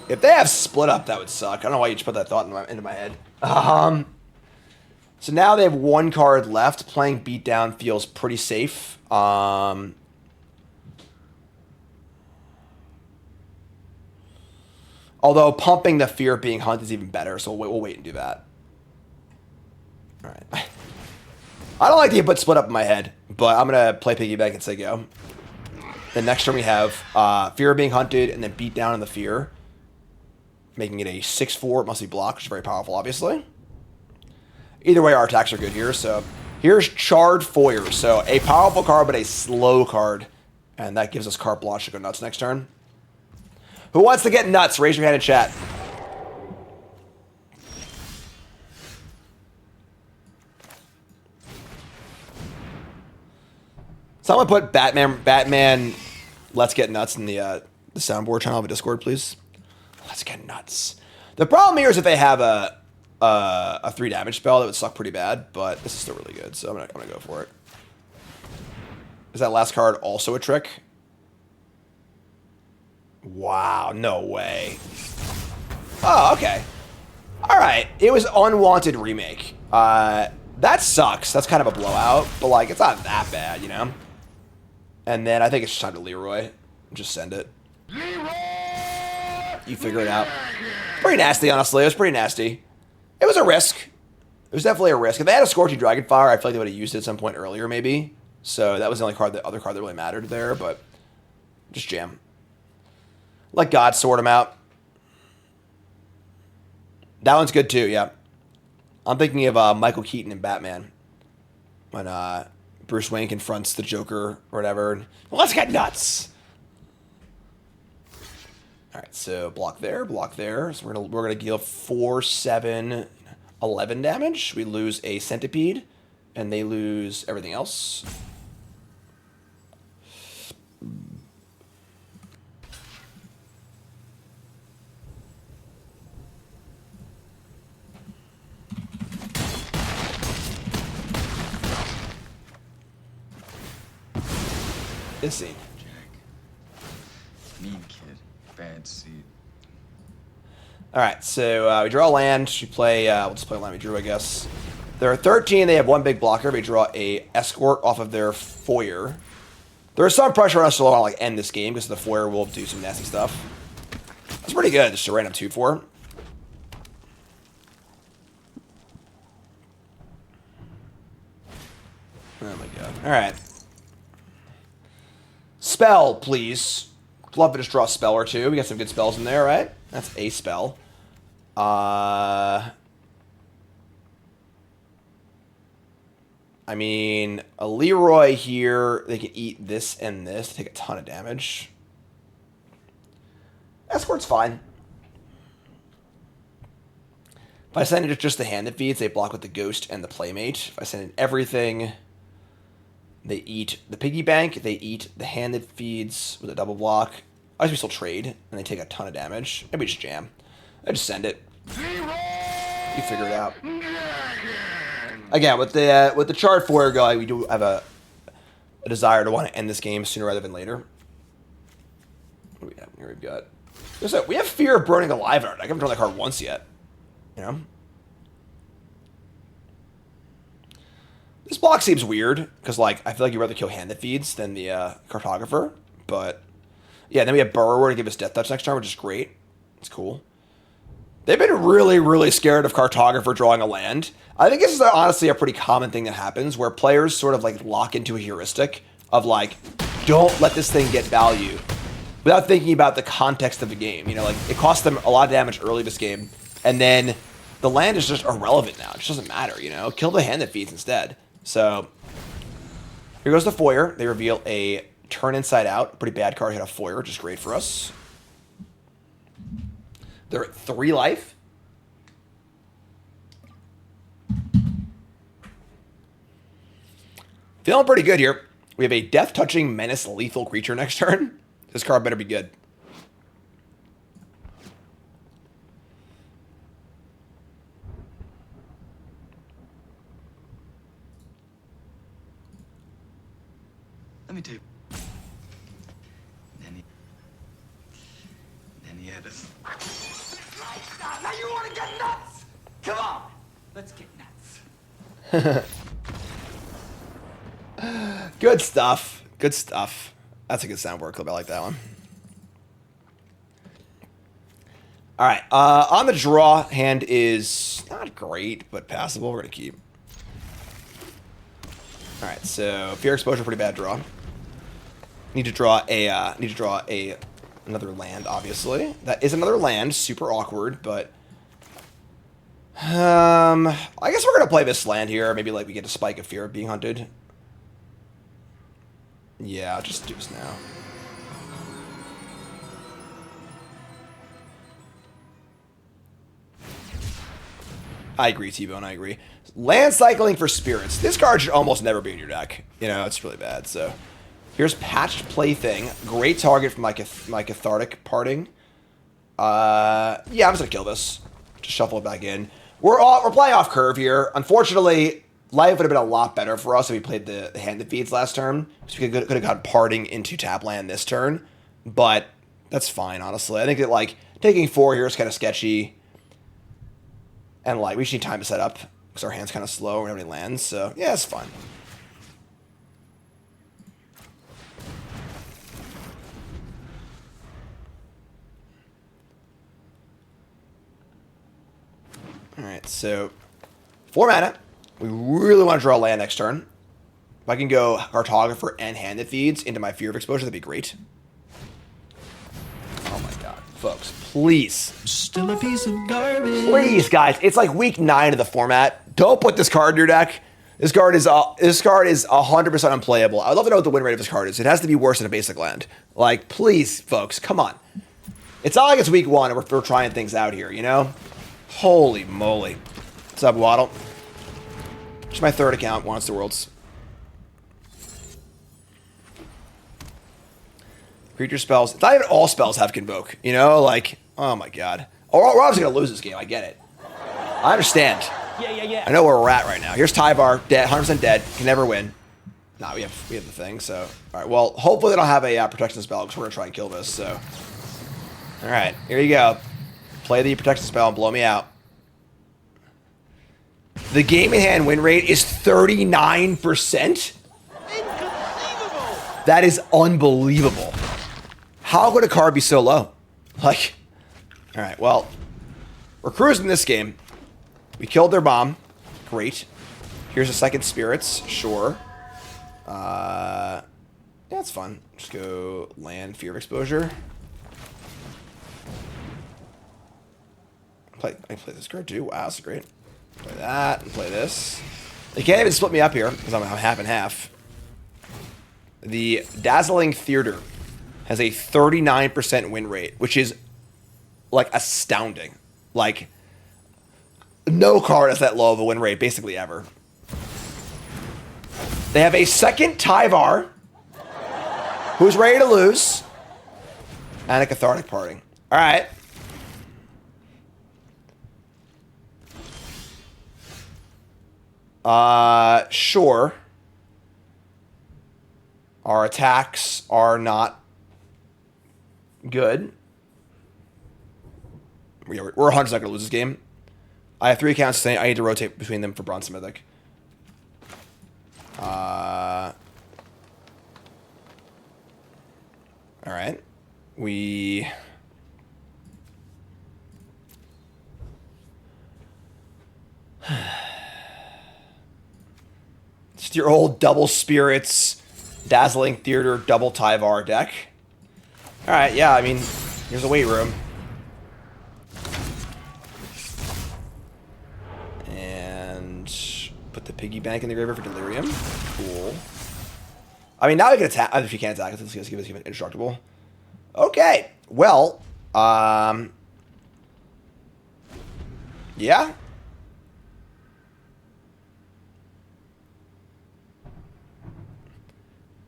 Speaker 2: If they have Split Up, that would suck. I don't know why you just put that thought into my head. So now they have 1 card left. Playing Beatdown feels pretty safe. Although pumping the Fear of Being Hunt is even better, so we'll wait and do that. All right. I don't like to put Split Up in my head, but I'm going to play Piggyback and say go. Then next turn we have Fear of Being Hunted and then Beat Down on the Fear. Making it a 6/4. It must be blocked, which is very powerful, obviously. Either way, our attacks are good here. So here's Charred Foyer. So a powerful card, but a slow card. And that gives us carte blanche to go nuts next turn. Who wants to get nuts? Raise your hand in chat. Someone put Batman, Let's Get Nuts in the soundboard channel of a Discord, please. Let's get nuts. The problem here is if they have a 3 damage spell, that would suck pretty bad, but this is still really good, so I'm gonna go for it. Is that last card also a trick? Wow, no way. Oh, okay. All right, it was Unwanted Remake. That sucks. That's kind of a blowout, but like it's not that bad, you know? And then I think it's just time to Leroy. Just send it. You figure it out. Pretty nasty, honestly. It was pretty nasty. It was a risk. It was definitely a risk. If they had a Scorching Dragonfire, I feel like they would have used it at some point earlier, maybe. So that was the only other card that really mattered there, but just jam. Let God sort them out. That one's good too, yeah. I'm thinking of Michael Keaton in Batman. When Bruce Wayne confronts the Joker or whatever. And, let's get nuts! Alright, so block there, block there. So we're gonna deal 4, 7, 11 damage. We lose a centipede, and they lose everything else. This scene.
Speaker 13: Mean kid. Bad seed.
Speaker 2: Alright, so we draw a land. We play, we'll just play a land we drew, I guess. They're 13, they have one big blocker. We draw a escort off of their foyer. There is some pressure on us to like end this game because the foyer will do some nasty stuff. That's pretty good, just a random 2-4. Oh my god. Alright. Spell, please. Love to just draw a spell or two. We got some good spells in there, right? That's a spell. I mean, a Leroy here, they can eat this and this, take a ton of damage. Escort's fine. If I send it just the hand that feeds, they block with the Ghost and the Playmate. If I send in everything, they eat the Piggy Bank, they eat the hand that feeds with a double block. I guess we still trade, and they take a ton of damage. Maybe just jam. I just send it. You figure it out. Again, with the Charred Foyer guy, we do have a desire to want to end this game sooner rather than later. What do we have here? We've got... we have Fear of Burning Alive in our deck. I haven't drawn that card once yet. You know? This block seems weird, because, like, I feel like you'd rather kill Hand That Feeds than the Cartographer, but... Yeah, then we have Burrower to give us Death Touch next turn, which is great. It's cool. They've been really, really scared of Cartographer drawing a land. I think this is honestly a pretty common thing that happens, where players sort of, like, lock into a heuristic of, like, don't let this thing get value, without thinking about the context of the game. You know, like, it cost them a lot of damage early this game, and then the land is just irrelevant now. It just doesn't matter, you know? Kill the Hand That Feeds instead. So, here goes the Foyer. They reveal a Turn Inside Out. A pretty bad card hit a Foyer, which is great for us. They're at 3 life. Feeling pretty good here. We have a Death Touching Menace lethal creature next turn. This card better be good.
Speaker 13: Let me tell you. Then he had us.
Speaker 11: Now you want to get nuts? Come on, let's get nuts.
Speaker 2: Good stuff. Good stuff. That's a good soundboard clip. I like that one. All right. On the draw, hand is not great, but passable. We're going to keep. All right. So Fear Exposure, pretty bad draw. Need to draw another land, obviously. That is another land. Super awkward, but... I guess we're going to play this land here. Maybe like we get a Spike of Fear of being hunted. Yeah, I'll just do this now. I agree, T-Bone, I agree. Land Cycling for Spirits. This card should almost never be in your deck. You know, it's really bad, so... Here's Patched Plaything. Great target from my Cathartic Parting. Yeah, I'm just going to kill this. Just shuffle it back in. We're playing off curve here. Unfortunately... Life would have been a lot better for us if we played the Hand That Feeds last turn. So we could have gotten Parting into tap land this turn. But that's fine, honestly. I think that, like, taking 4 here is kind of sketchy. And, like, we just need time to set up. Because our hand's kind of slow. We don't have any lands. So, yeah, it's fine. Alright, so 4 mana. We really want to draw a land next turn. If I can go Cartographer and Hand That Feeds into my Fear of Exposure, that'd be great. Oh my god. folks. Please.
Speaker 1: Still a piece of garbage.
Speaker 2: Please, guys. It's like week 9 of the format. Don't put this card in your deck. This card is 100% unplayable. I'd love to know what the win rate of this card is. It has to be worse than a basic land. Like, please, folks, come on. It's not like it's week 1 and we're trying things out here, you know? Holy moly. What's up, Waddle? It's my 3rd account, Monster Worlds. Creature spells. It's not even all spells have Convoke, you know? Like, oh my god. Oh, we're obviously going to lose this game. I get it. I understand.
Speaker 4: Yeah.
Speaker 2: I know where we're at right now. Here's Tyvar, dead, 100% dead. Can never win. Nah, we have the thing, so. Alright, well, hopefully they don't have a protection spell, because we're going to try and kill this, so. Alright, here you go. Play the protection spell and blow me out. The game in hand win rate is 39%? Inconceivable! That is unbelievable. How could a card be so low? Like, alright, well, we're cruising this game. We killed their bomb. Great. Here's a second spirits. Sure. Yeah, it's fun. Just go land Fear of Exposure. I can play this card too. Wow, that's great. Play that and play this. They can't even split me up here because I'm half and half. The Dazzling Theater has a 39% win rate, which is like astounding. Like, no card has that low of a win rate, basically ever. They have a second Tyvar, who's ready to lose, and a Cathartic Parting. All right. Sure. Our attacks are not good. We're 100% going to lose this game. I have 3 accounts today. I need to rotate between them for Bronze Mythic. Alright. We... Just your old double spirits, Dazzling Theater, double Tyvar deck. Alright, yeah, I mean, here's a weight room. And put the piggy bank in the graveyard for Delirium. Cool. I mean, now we can attack. If you can't attack, let's give us indestructible. Okay. Well, yeah.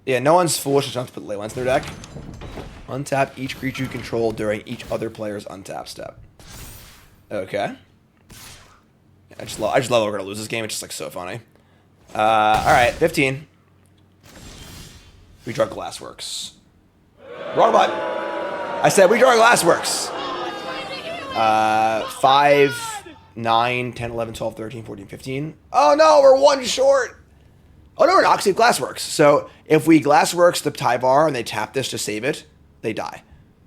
Speaker 2: Yeah, no one's foolish enough to put Leylands in their deck. Untap each creature you control during each other player's untap step. Okay. I just love that we're gonna lose this game. It's just like so funny. Alright, 15. We draw Glassworks. Wrong button. I said we draw Glassworks. 5, 9, 10, 11, 12, 13, 14, 15. Oh no, we're 1 short. Oh no, we're not. See, Glassworks. So if we Glassworks the Tyvar and they tap this to save it, they die.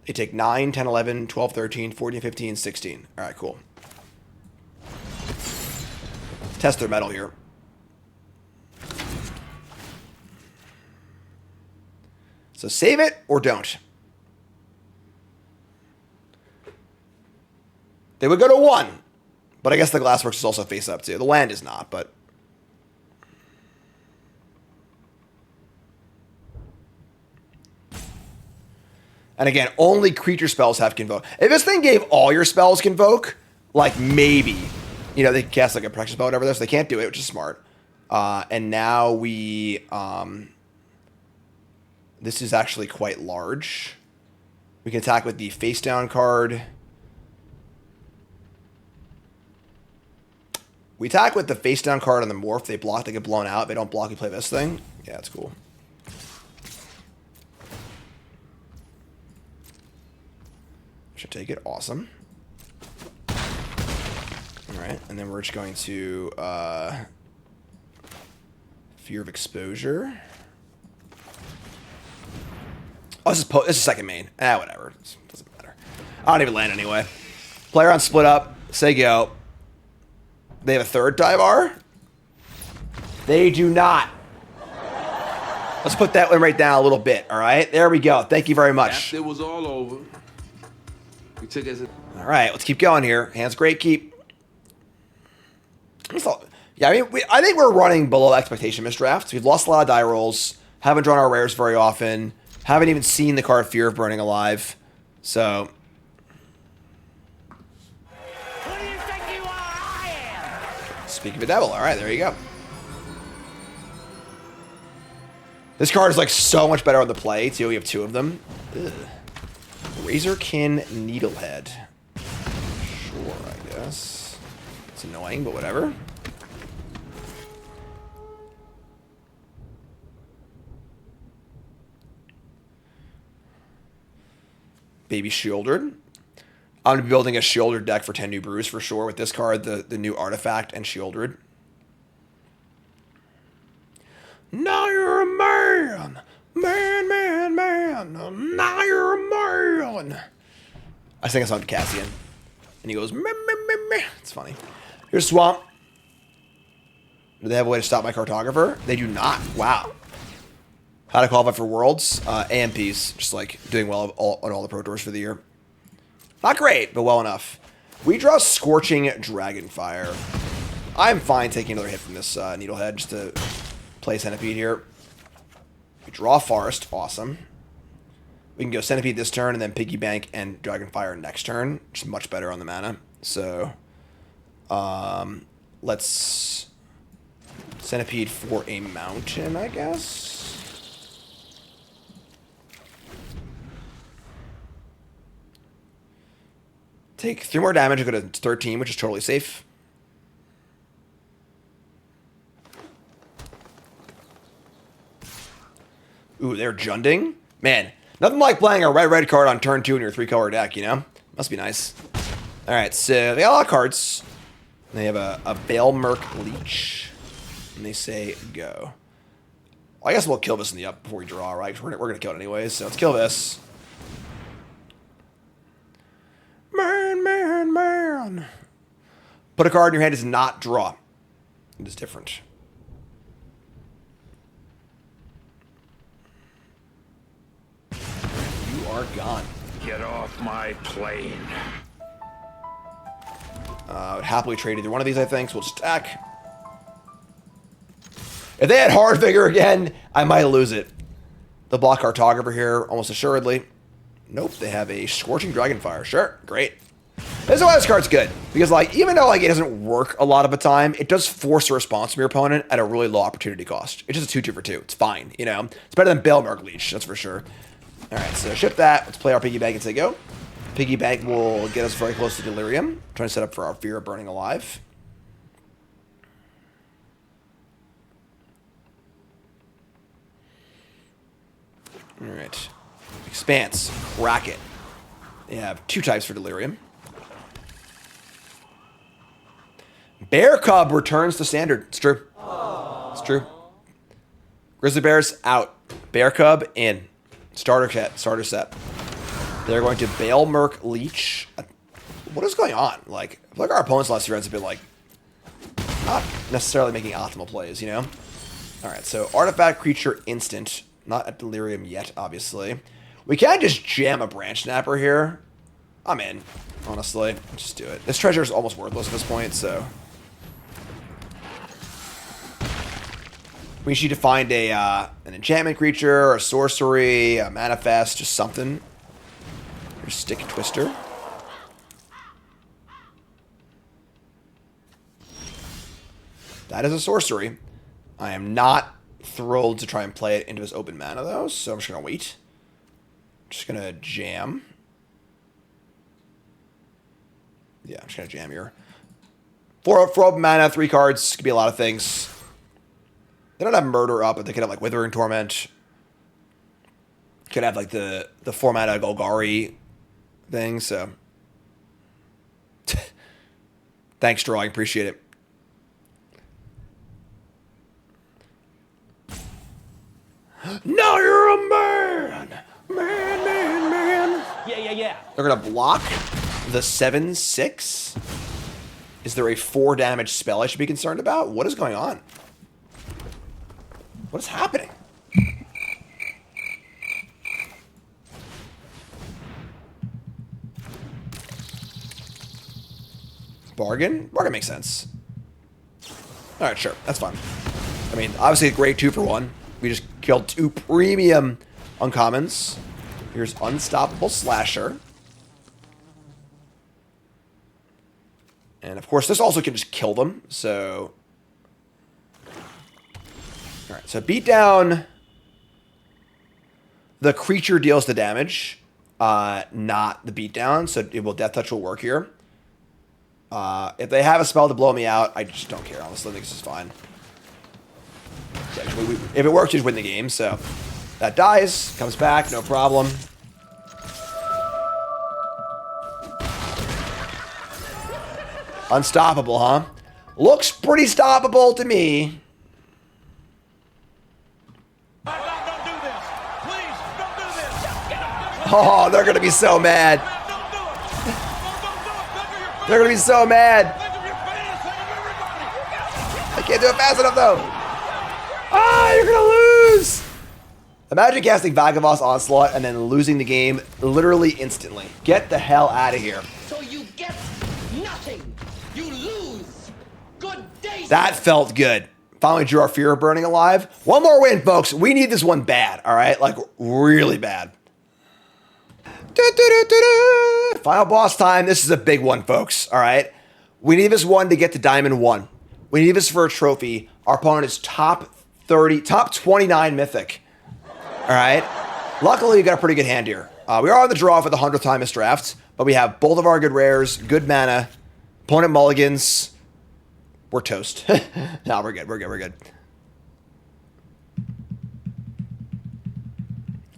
Speaker 2: They take 9, 10, 11, 12, 13, 14, 15, 16. Alright, cool. Test their metal here. So save it or don't. They would go to 1. But I guess the Glassworks is also face up too. The land is not, but... And again, only creature spells have Convoke. If this thing gave all your spells Convoke, like maybe, you know, they can cast like a protection spell or whatever, so they can't do it, which is smart. And now we, this is actually quite large. We can attack with the face down card. We attack with the face down card on the morph. They block, they get blown out. If they don't block, we play this thing. Yeah, that's cool. Should take it. Awesome. Alright, and then we're just going to Fear of Exposure. Oh, this is second main. Whatever. It doesn't matter. I don't even land anyway. Player on split up. Say go. They have a third Tyvar? They do not. Let's put that one right down a little bit, alright? There we go. Thank you very much.
Speaker 6: After it was all over, took us.
Speaker 2: All right, let's keep going here. Hands great keep. Yeah, I mean, I think we're running below expectation this draft. We've lost a lot of die rolls. Haven't drawn our rares very often. Haven't even seen the card Fear of Burning Alive. So.
Speaker 3: Who do you think you are? I am.
Speaker 2: Speak of the devil. All right, there you go. This card is like so much better on the play, too. We have 2 of them. Ugh. Razorkin Needlehead. Sure, I guess. It's annoying, but whatever. Baby Shieldred. I'm going to be building a Shieldred deck for 10 new brews for sure with this card, the new Artifact and Shieldred. Now you're a man! Man! Now you're a man! I sing a song to Cassian. And he goes, meh, meh, meh, meh. It's funny. Here's Swamp. Do they have a way to stop my cartographer? They do not. Wow. How to qualify for Worlds? AMPs. Just like doing well on all the Pro Tours for the year. Not great, but well enough. We draw Scorching Dragonfire. I'm fine taking another hit from this Needlehead just to play Centipede here. We draw Forest. Awesome. We can go Centipede this turn and then Piggy Bank and Dragonfire next turn. Which is much better on the mana. So, let's Centipede for a mountain, I guess. Take 3 more damage and go to 13, which is totally safe. Ooh, they're Junding? Man, nothing like playing a red card on turn 2 in your 3-color deck, you know? Must be nice. Alright, so they got a lot of cards. They have a Baelmerk Leech. And they say go. Well, I guess we'll kill this in the up before we draw, right? We're going to kill it anyways, so let's kill this. Man. Put a card in your hand does not draw. It is different. You are gone.
Speaker 6: Get off my plane.
Speaker 2: I would happily trade either one of these, I think, so we'll stack. If they had Hard Vigor again, I might lose it. They'll block Cartographer here, almost assuredly. Nope, they have a Scorching Dragonfire. Sure, great. This is why this card's good. Because, like, even though, like, it doesn't work a lot of the time, it does force a response from your opponent at a really low opportunity cost. It's just a 2/2 for 2. It's fine, you know? It's better than Baelmerk Leech, that's for sure. Alright, so ship that. Let's play our Piggy Bank and say go. Piggy Bank will get us very close to Delirium. Trying to set up for our Fear of Burning Alive. Alright. Expanse. Crack it. They have 2 types for Delirium. Bear Cub returns to standard. It's true. It's true. Grizzly Bears out. Bear Cub in. Starter set. They're going to Baelmerk Leech. What is going on? Like, I feel like our opponents last few rounds have been like not necessarily making optimal plays, you know? Alright, so Artifact Creature Instant. Not at Delirium yet, obviously. We can just jam a Branch Snapper here. I'm in, honestly. Just do it. This treasure is almost worthless at this point, so. We just need to find a an enchantment creature, a sorcery, a manifest, just something. Here's Stick Twister. That is a sorcery. I am not thrilled to try and play it into his open mana, though, so I'm just going to wait. Just going to jam. Yeah, I'm just going to jam here. 4 open mana, 3 cards. Could be a lot of things. They don't have Murder up, but they could have, like, Withering Torment. Could have, like, the 4 mana Golgari thing, so. Thanks, Drawing. Appreciate it. Now you're a man! Man.
Speaker 4: Yeah.
Speaker 2: They're going to block the 7/6. Is there a 4 damage spell I should be concerned about? What is going on? What is happening? Bargain? Bargain makes sense. Alright, sure. That's fine. I mean, obviously a great 2-for-1. We just killed 2 premium uncommons. Here's Unstoppable Slasher. And of course, this also can just kill them, so... Alright, so beat down... The creature deals the damage, not the beatdown, so it will Death Touch will work here. If they have a spell to blow me out, I just don't care. Honestly, I think this is fine. If it works, you just win the game, so... That dies, comes back, no problem. Unstoppable, huh? Looks pretty stoppable to me. Oh, they're going to be so mad. They're going to be so mad. I can't do it fast enough, though. Ah, you're going to lose. Imagine casting Vagavoss Onslaught and then losing the game literally instantly. Get the hell out of here.
Speaker 3: So you get nothing. You lose. Good day.
Speaker 2: That felt good. Finally drew our Fear of Burning Alive. One more win, folks. We need this one bad, all right? Like, really bad. Final boss time. This is a big one, folks, all right? We need this one to get to Diamond 1. We need this for a trophy. Our opponent is top 29 Mythic. All right. Luckily, we got a pretty good hand here. We are on the draw for the 100th time this draft, but we have both of our good rares, good mana, opponent mulligans. We're toast. No, we're good. We're good. We're good.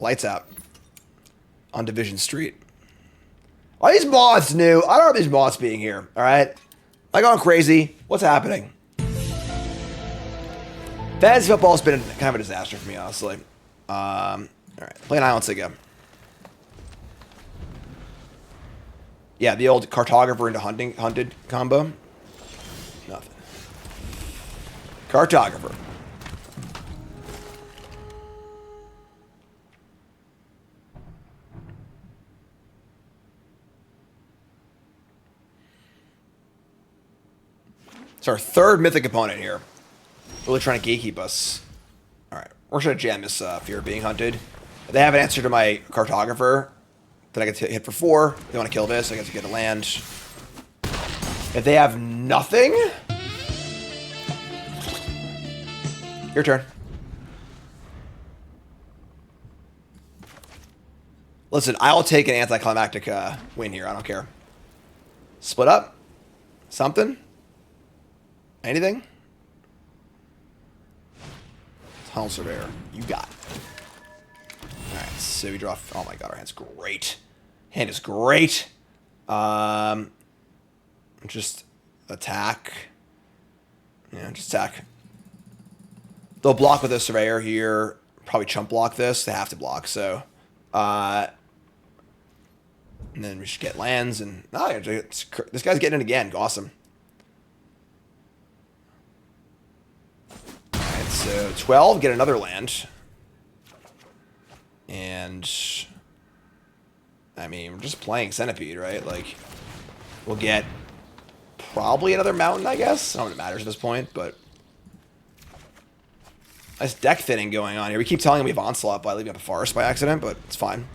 Speaker 2: Lights out on Division Street. Are these moths new? I don't know these moths being here. All right. Am I going crazy? What's happening? Fantasy football has been kind of a disaster for me, honestly. All right, playing Island Sigga. Yeah, the old cartographer into hunted combo. Nothing. Cartographer. It's our third Mythic opponent here. Really trying to gatekeep us. Alright, we're just going to jam this Fear of Being Hunted. If they have an answer to my Cartographer, then I get to hit for 4. If they want to kill this, I get to get a land. If they have nothing... Your turn. Listen, I'll take an anticlimactic win here. I don't care. Split up? Something? Anything? Tunnel Surveyor. You got it. Alright, so we draw... Oh my god, our hand's great. Hand is great. Just attack. Yeah, just attack. They'll block with a Surveyor here. Probably chump block this. They have to block, so... and then we should get lands and... Oh, this guy's getting in again. Awesome. Alright, so 12, get another land. And... I mean, we're just playing Centipede, right? Like, we'll get probably another mountain, I guess. I don't know if it matters at this point, but... Nice deck thinning going on here. We keep telling him we have Onslaught by leaving up a Forest by accident, but it's fine.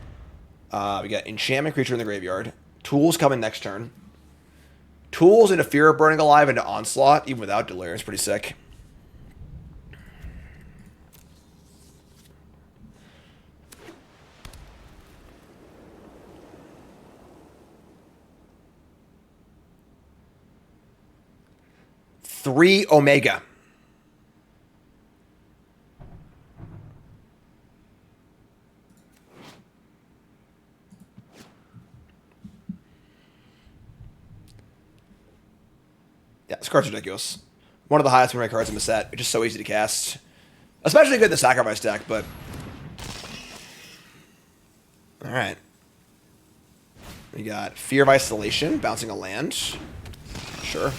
Speaker 2: We got Enchantment Creature in the graveyard. Tools coming next turn. Tools into Fear of Burning Alive into Onslaught, even without Delirium. It's pretty sick. Three Omega. Yeah, this card's ridiculous. One of the highest win rate cards in the set. It's just so easy to cast. Especially good in the Sacrifice deck, but... Alright. We got Fear of Isolation, bouncing a land. Sure.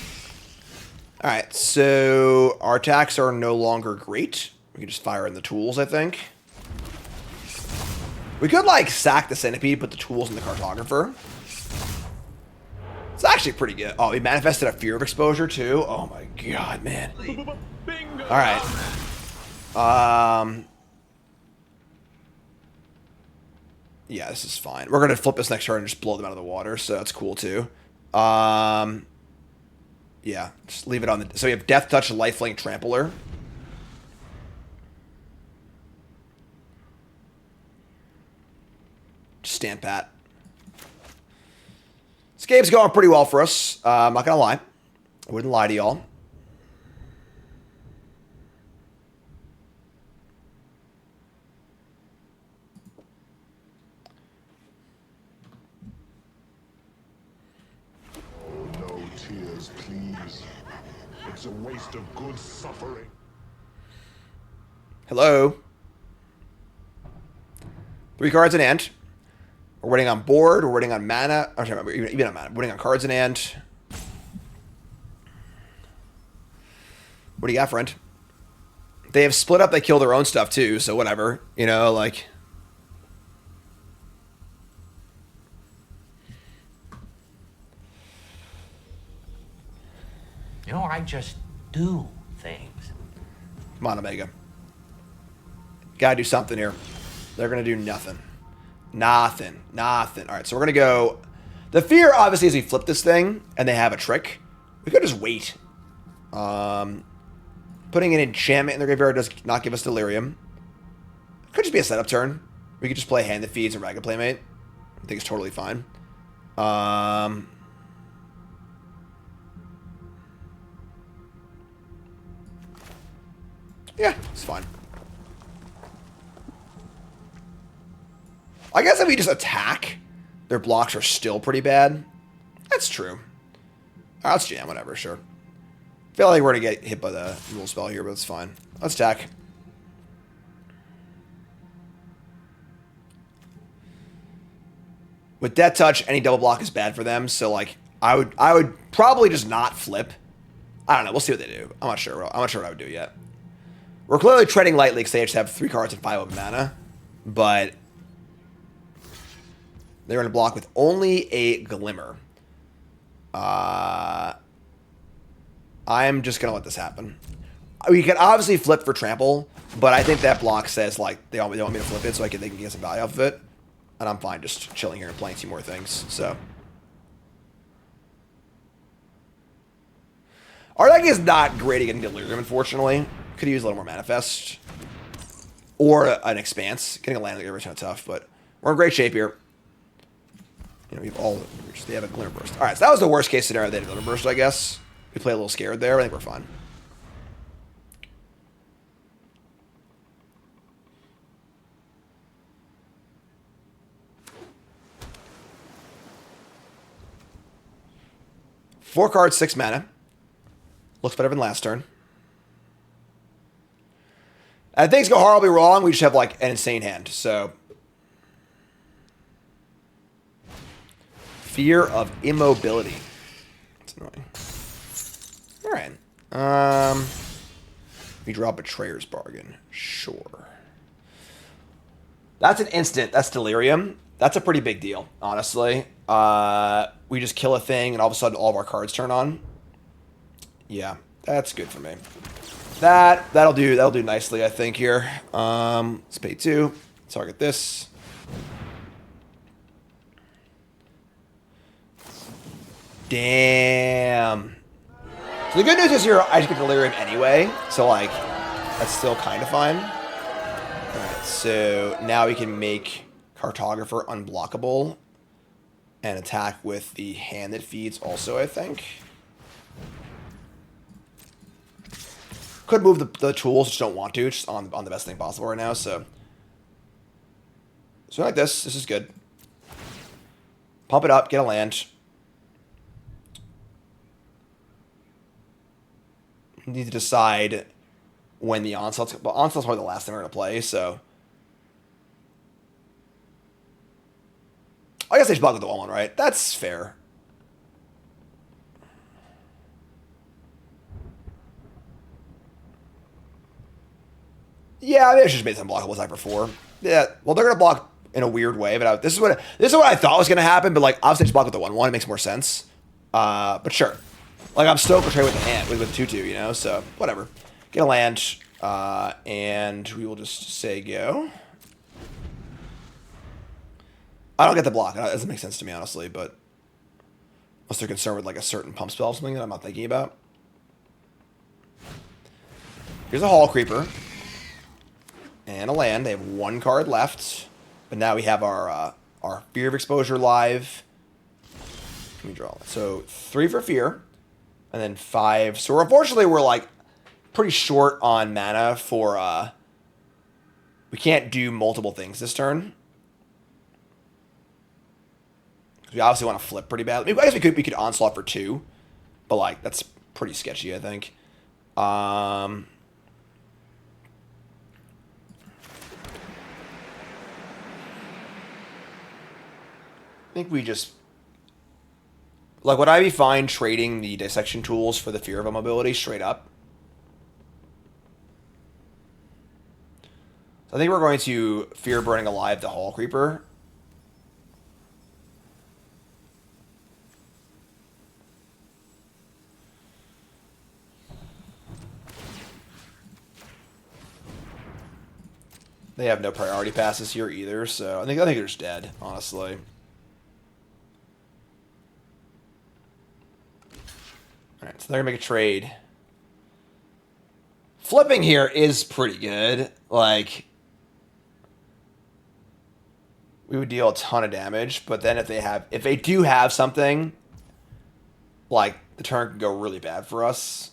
Speaker 2: Alright, so our attacks are no longer great. We can just fire in the tools, I think. We could, like, sack the Centipede, put the tools in the Cartographer. It's actually pretty good. Oh, he manifested a fear of exposure too. Oh my god, man. All right. Yeah, this is fine. We're gonna flip this next turn and just blow them out of the water, so that's cool too. Yeah, just leave it on the. So we have Death Touch, Lifelink, Trampler. Just stand pat. This game's going pretty well for us. I'm not gonna lie. I wouldn't lie to y'all.
Speaker 14: No tears, please. It's a waste of good suffering.
Speaker 2: Hello. 3 cards in hand. We're waiting on board. We're waiting on mana. I'm sorry, even on mana. We're waiting on cards in hand. What do you got, friend? They have split up. They kill their own stuff too. So whatever. You know, like.
Speaker 3: You know, I just do things.
Speaker 2: Come on, Omega. Gotta do something here. They're gonna do nothing. Nothing. All right, so we're gonna go. The fear, obviously, is we flip this thing and they have a trick. We could just wait. Putting an enchantment in the graveyard does not give us delirium. Could just be a setup turn. We could just play hand that feeds and Ragged Playmate. I think it's totally fine. Yeah, it's fine. I guess if we just attack, their blocks are still pretty bad. That's true. Right, let's jam, whatever, sure. Feel like we're gonna get hit by the rule spell here, but it's fine. Let's attack. With Death Touch, any double block is bad for them, so like I would probably just not flip. I don't know, we'll see what they do. I'm not sure what I would do yet. We're clearly treading lightly because they just have 3 cards and 5 open mana, but they're going to block with only a Glimmer. I'm just going to let this happen. We can obviously flip for Trample, but I think that block says like they want me to flip it so they can get some value off of it. And I'm fine just chilling here and playing 2 more things. So our deck is not great at getting Delirium, unfortunately. Could use a little more Manifest. Or an Expanse. Getting a land is kind of tough, but we're in great shape here. You know, we have all they have a Glimmer Burst. Alright, so that was the worst case scenario. They had a Glimmer Burst, I guess. We play a little scared there. I think we're fine. Four cards, 6 mana. Looks better than last turn. And things go horribly wrong. We just have like an insane hand. So fear of immobility. That's annoying. All right. We draw Betrayer's Bargain. Sure. That's an instant. That's Delirium. That's a pretty big deal, honestly. We just kill a thing, and all of a sudden, all of our cards turn on. Yeah, that's good for me. That'll do nicely, I think. Here, let's pay 2. Target this. Damn. So the good news is here, I just get Delirium anyway, so like that's still kind of fine. All right, so now we can make Cartographer unblockable and attack with the hand that feeds also, I think. Could move the tools, just don't want to, just on the best thing possible right now, so like this is good. Pump it up, get a land. Need to decide when the Onslaught's probably the last thing we're going to play, so I guess they should block with the 1/1, right? That's fair. Yeah, maybe I should just make them blockable Cypher 4. Yeah, well, they're going to block in a weird way, but this is what I thought was going to happen, but like, obviously just block with the 1/1. It makes more sense. But sure. Like, I'm stoked for trade with the hand, with 2/2, you know? So, whatever. Get a land, and we will just say go. I don't get the block. It doesn't make sense to me, honestly, but unless they're concerned with, like, a certain pump spell or something that I'm not thinking about. Here's a Hall Creeper. And a land. They have 1 card left. But now we have our Fear of Exposure live. Let me draw. So 3 for Fear. And then 5. So unfortunately, we're, like, pretty short on mana for... we can't do multiple things this turn. We obviously want to flip pretty badly. I guess we could Onslaught for 2. But, like, that's pretty sketchy, I think. I think we just... Like, would I be fine trading the Dissection Tools for the Fear of Immobility straight up? So I think we're going to Fear Burning Alive the Hall Creeper. They have no priority passes here either, so I think they're just dead, honestly. Alright, so they're gonna make a trade. Flipping here is pretty good. Like, we would deal a ton of damage, but then if they do have something, like, the turn can go really bad for us.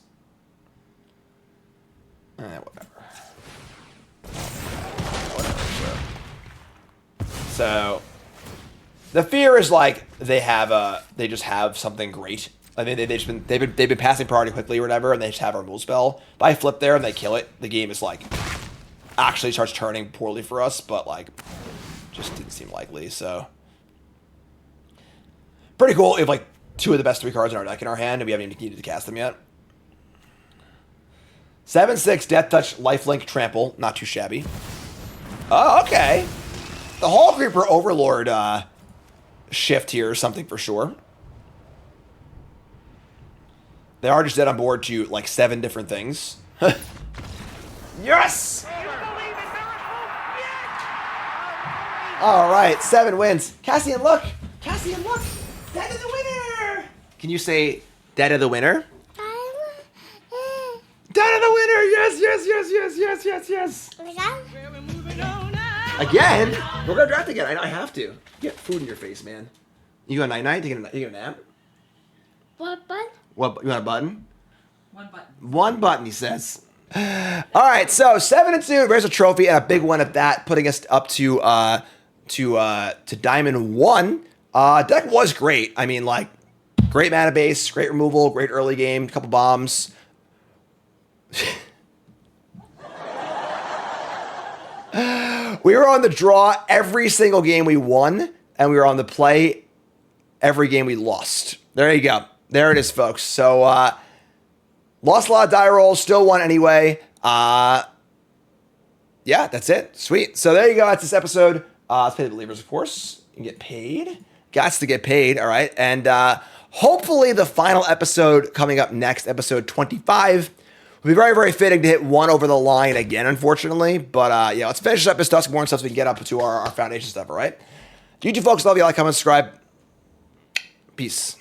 Speaker 2: Whatever. So the fear is like they just have something great. I mean, they've been passing priority quickly or whatever, and they just have our move spell. But I flip there and they kill it. The game is like actually starts turning poorly for us, but like just didn't seem likely. So pretty cool. We have like 2 of the best 3 cards in our deck in our hand, and we haven't even needed to cast them yet. 7/6 Death Touch, Lifelink, Trample. Not too shabby. Oh, okay. The Hall Creeper Overlord shift here or something for sure. They are just dead on board to like 7 different things. Yes! All right, 7 wins. Cassian, look! Cassian, look! Dead of the winner! Can you say dead of the winner? Dead of the winner! Yes, yes, yes, yes, yes, yes, yes. Again? We're gonna draft again. I have to. Get food in your face, man. You go night-night? You get a nap?
Speaker 8: What button?
Speaker 2: What, you want a button?
Speaker 7: 1 button.
Speaker 2: 1 button, he says. All right, so 7-2. There's a trophy and a big one at that, putting us up to Diamond 1. Deck was great. I mean, like, great mana base, great removal, great early game, couple bombs. We were on the draw every single game we won, and we were on the play every game we lost. There you go. There it is, folks. So, lost a lot of die rolls, still won anyway. Yeah, that's it. Sweet. So there you go. That's this episode. Let's pay the believers, of course. You can get paid. Gots to get paid, all right? And hopefully the final episode coming up next, episode 25, will be very, very fitting to hit 1 over the line again, unfortunately. But yeah, let's finish up this Duskmourn stuff so we can get up to our foundation stuff, all right? You two folks, love you. Like, comment, subscribe. Peace.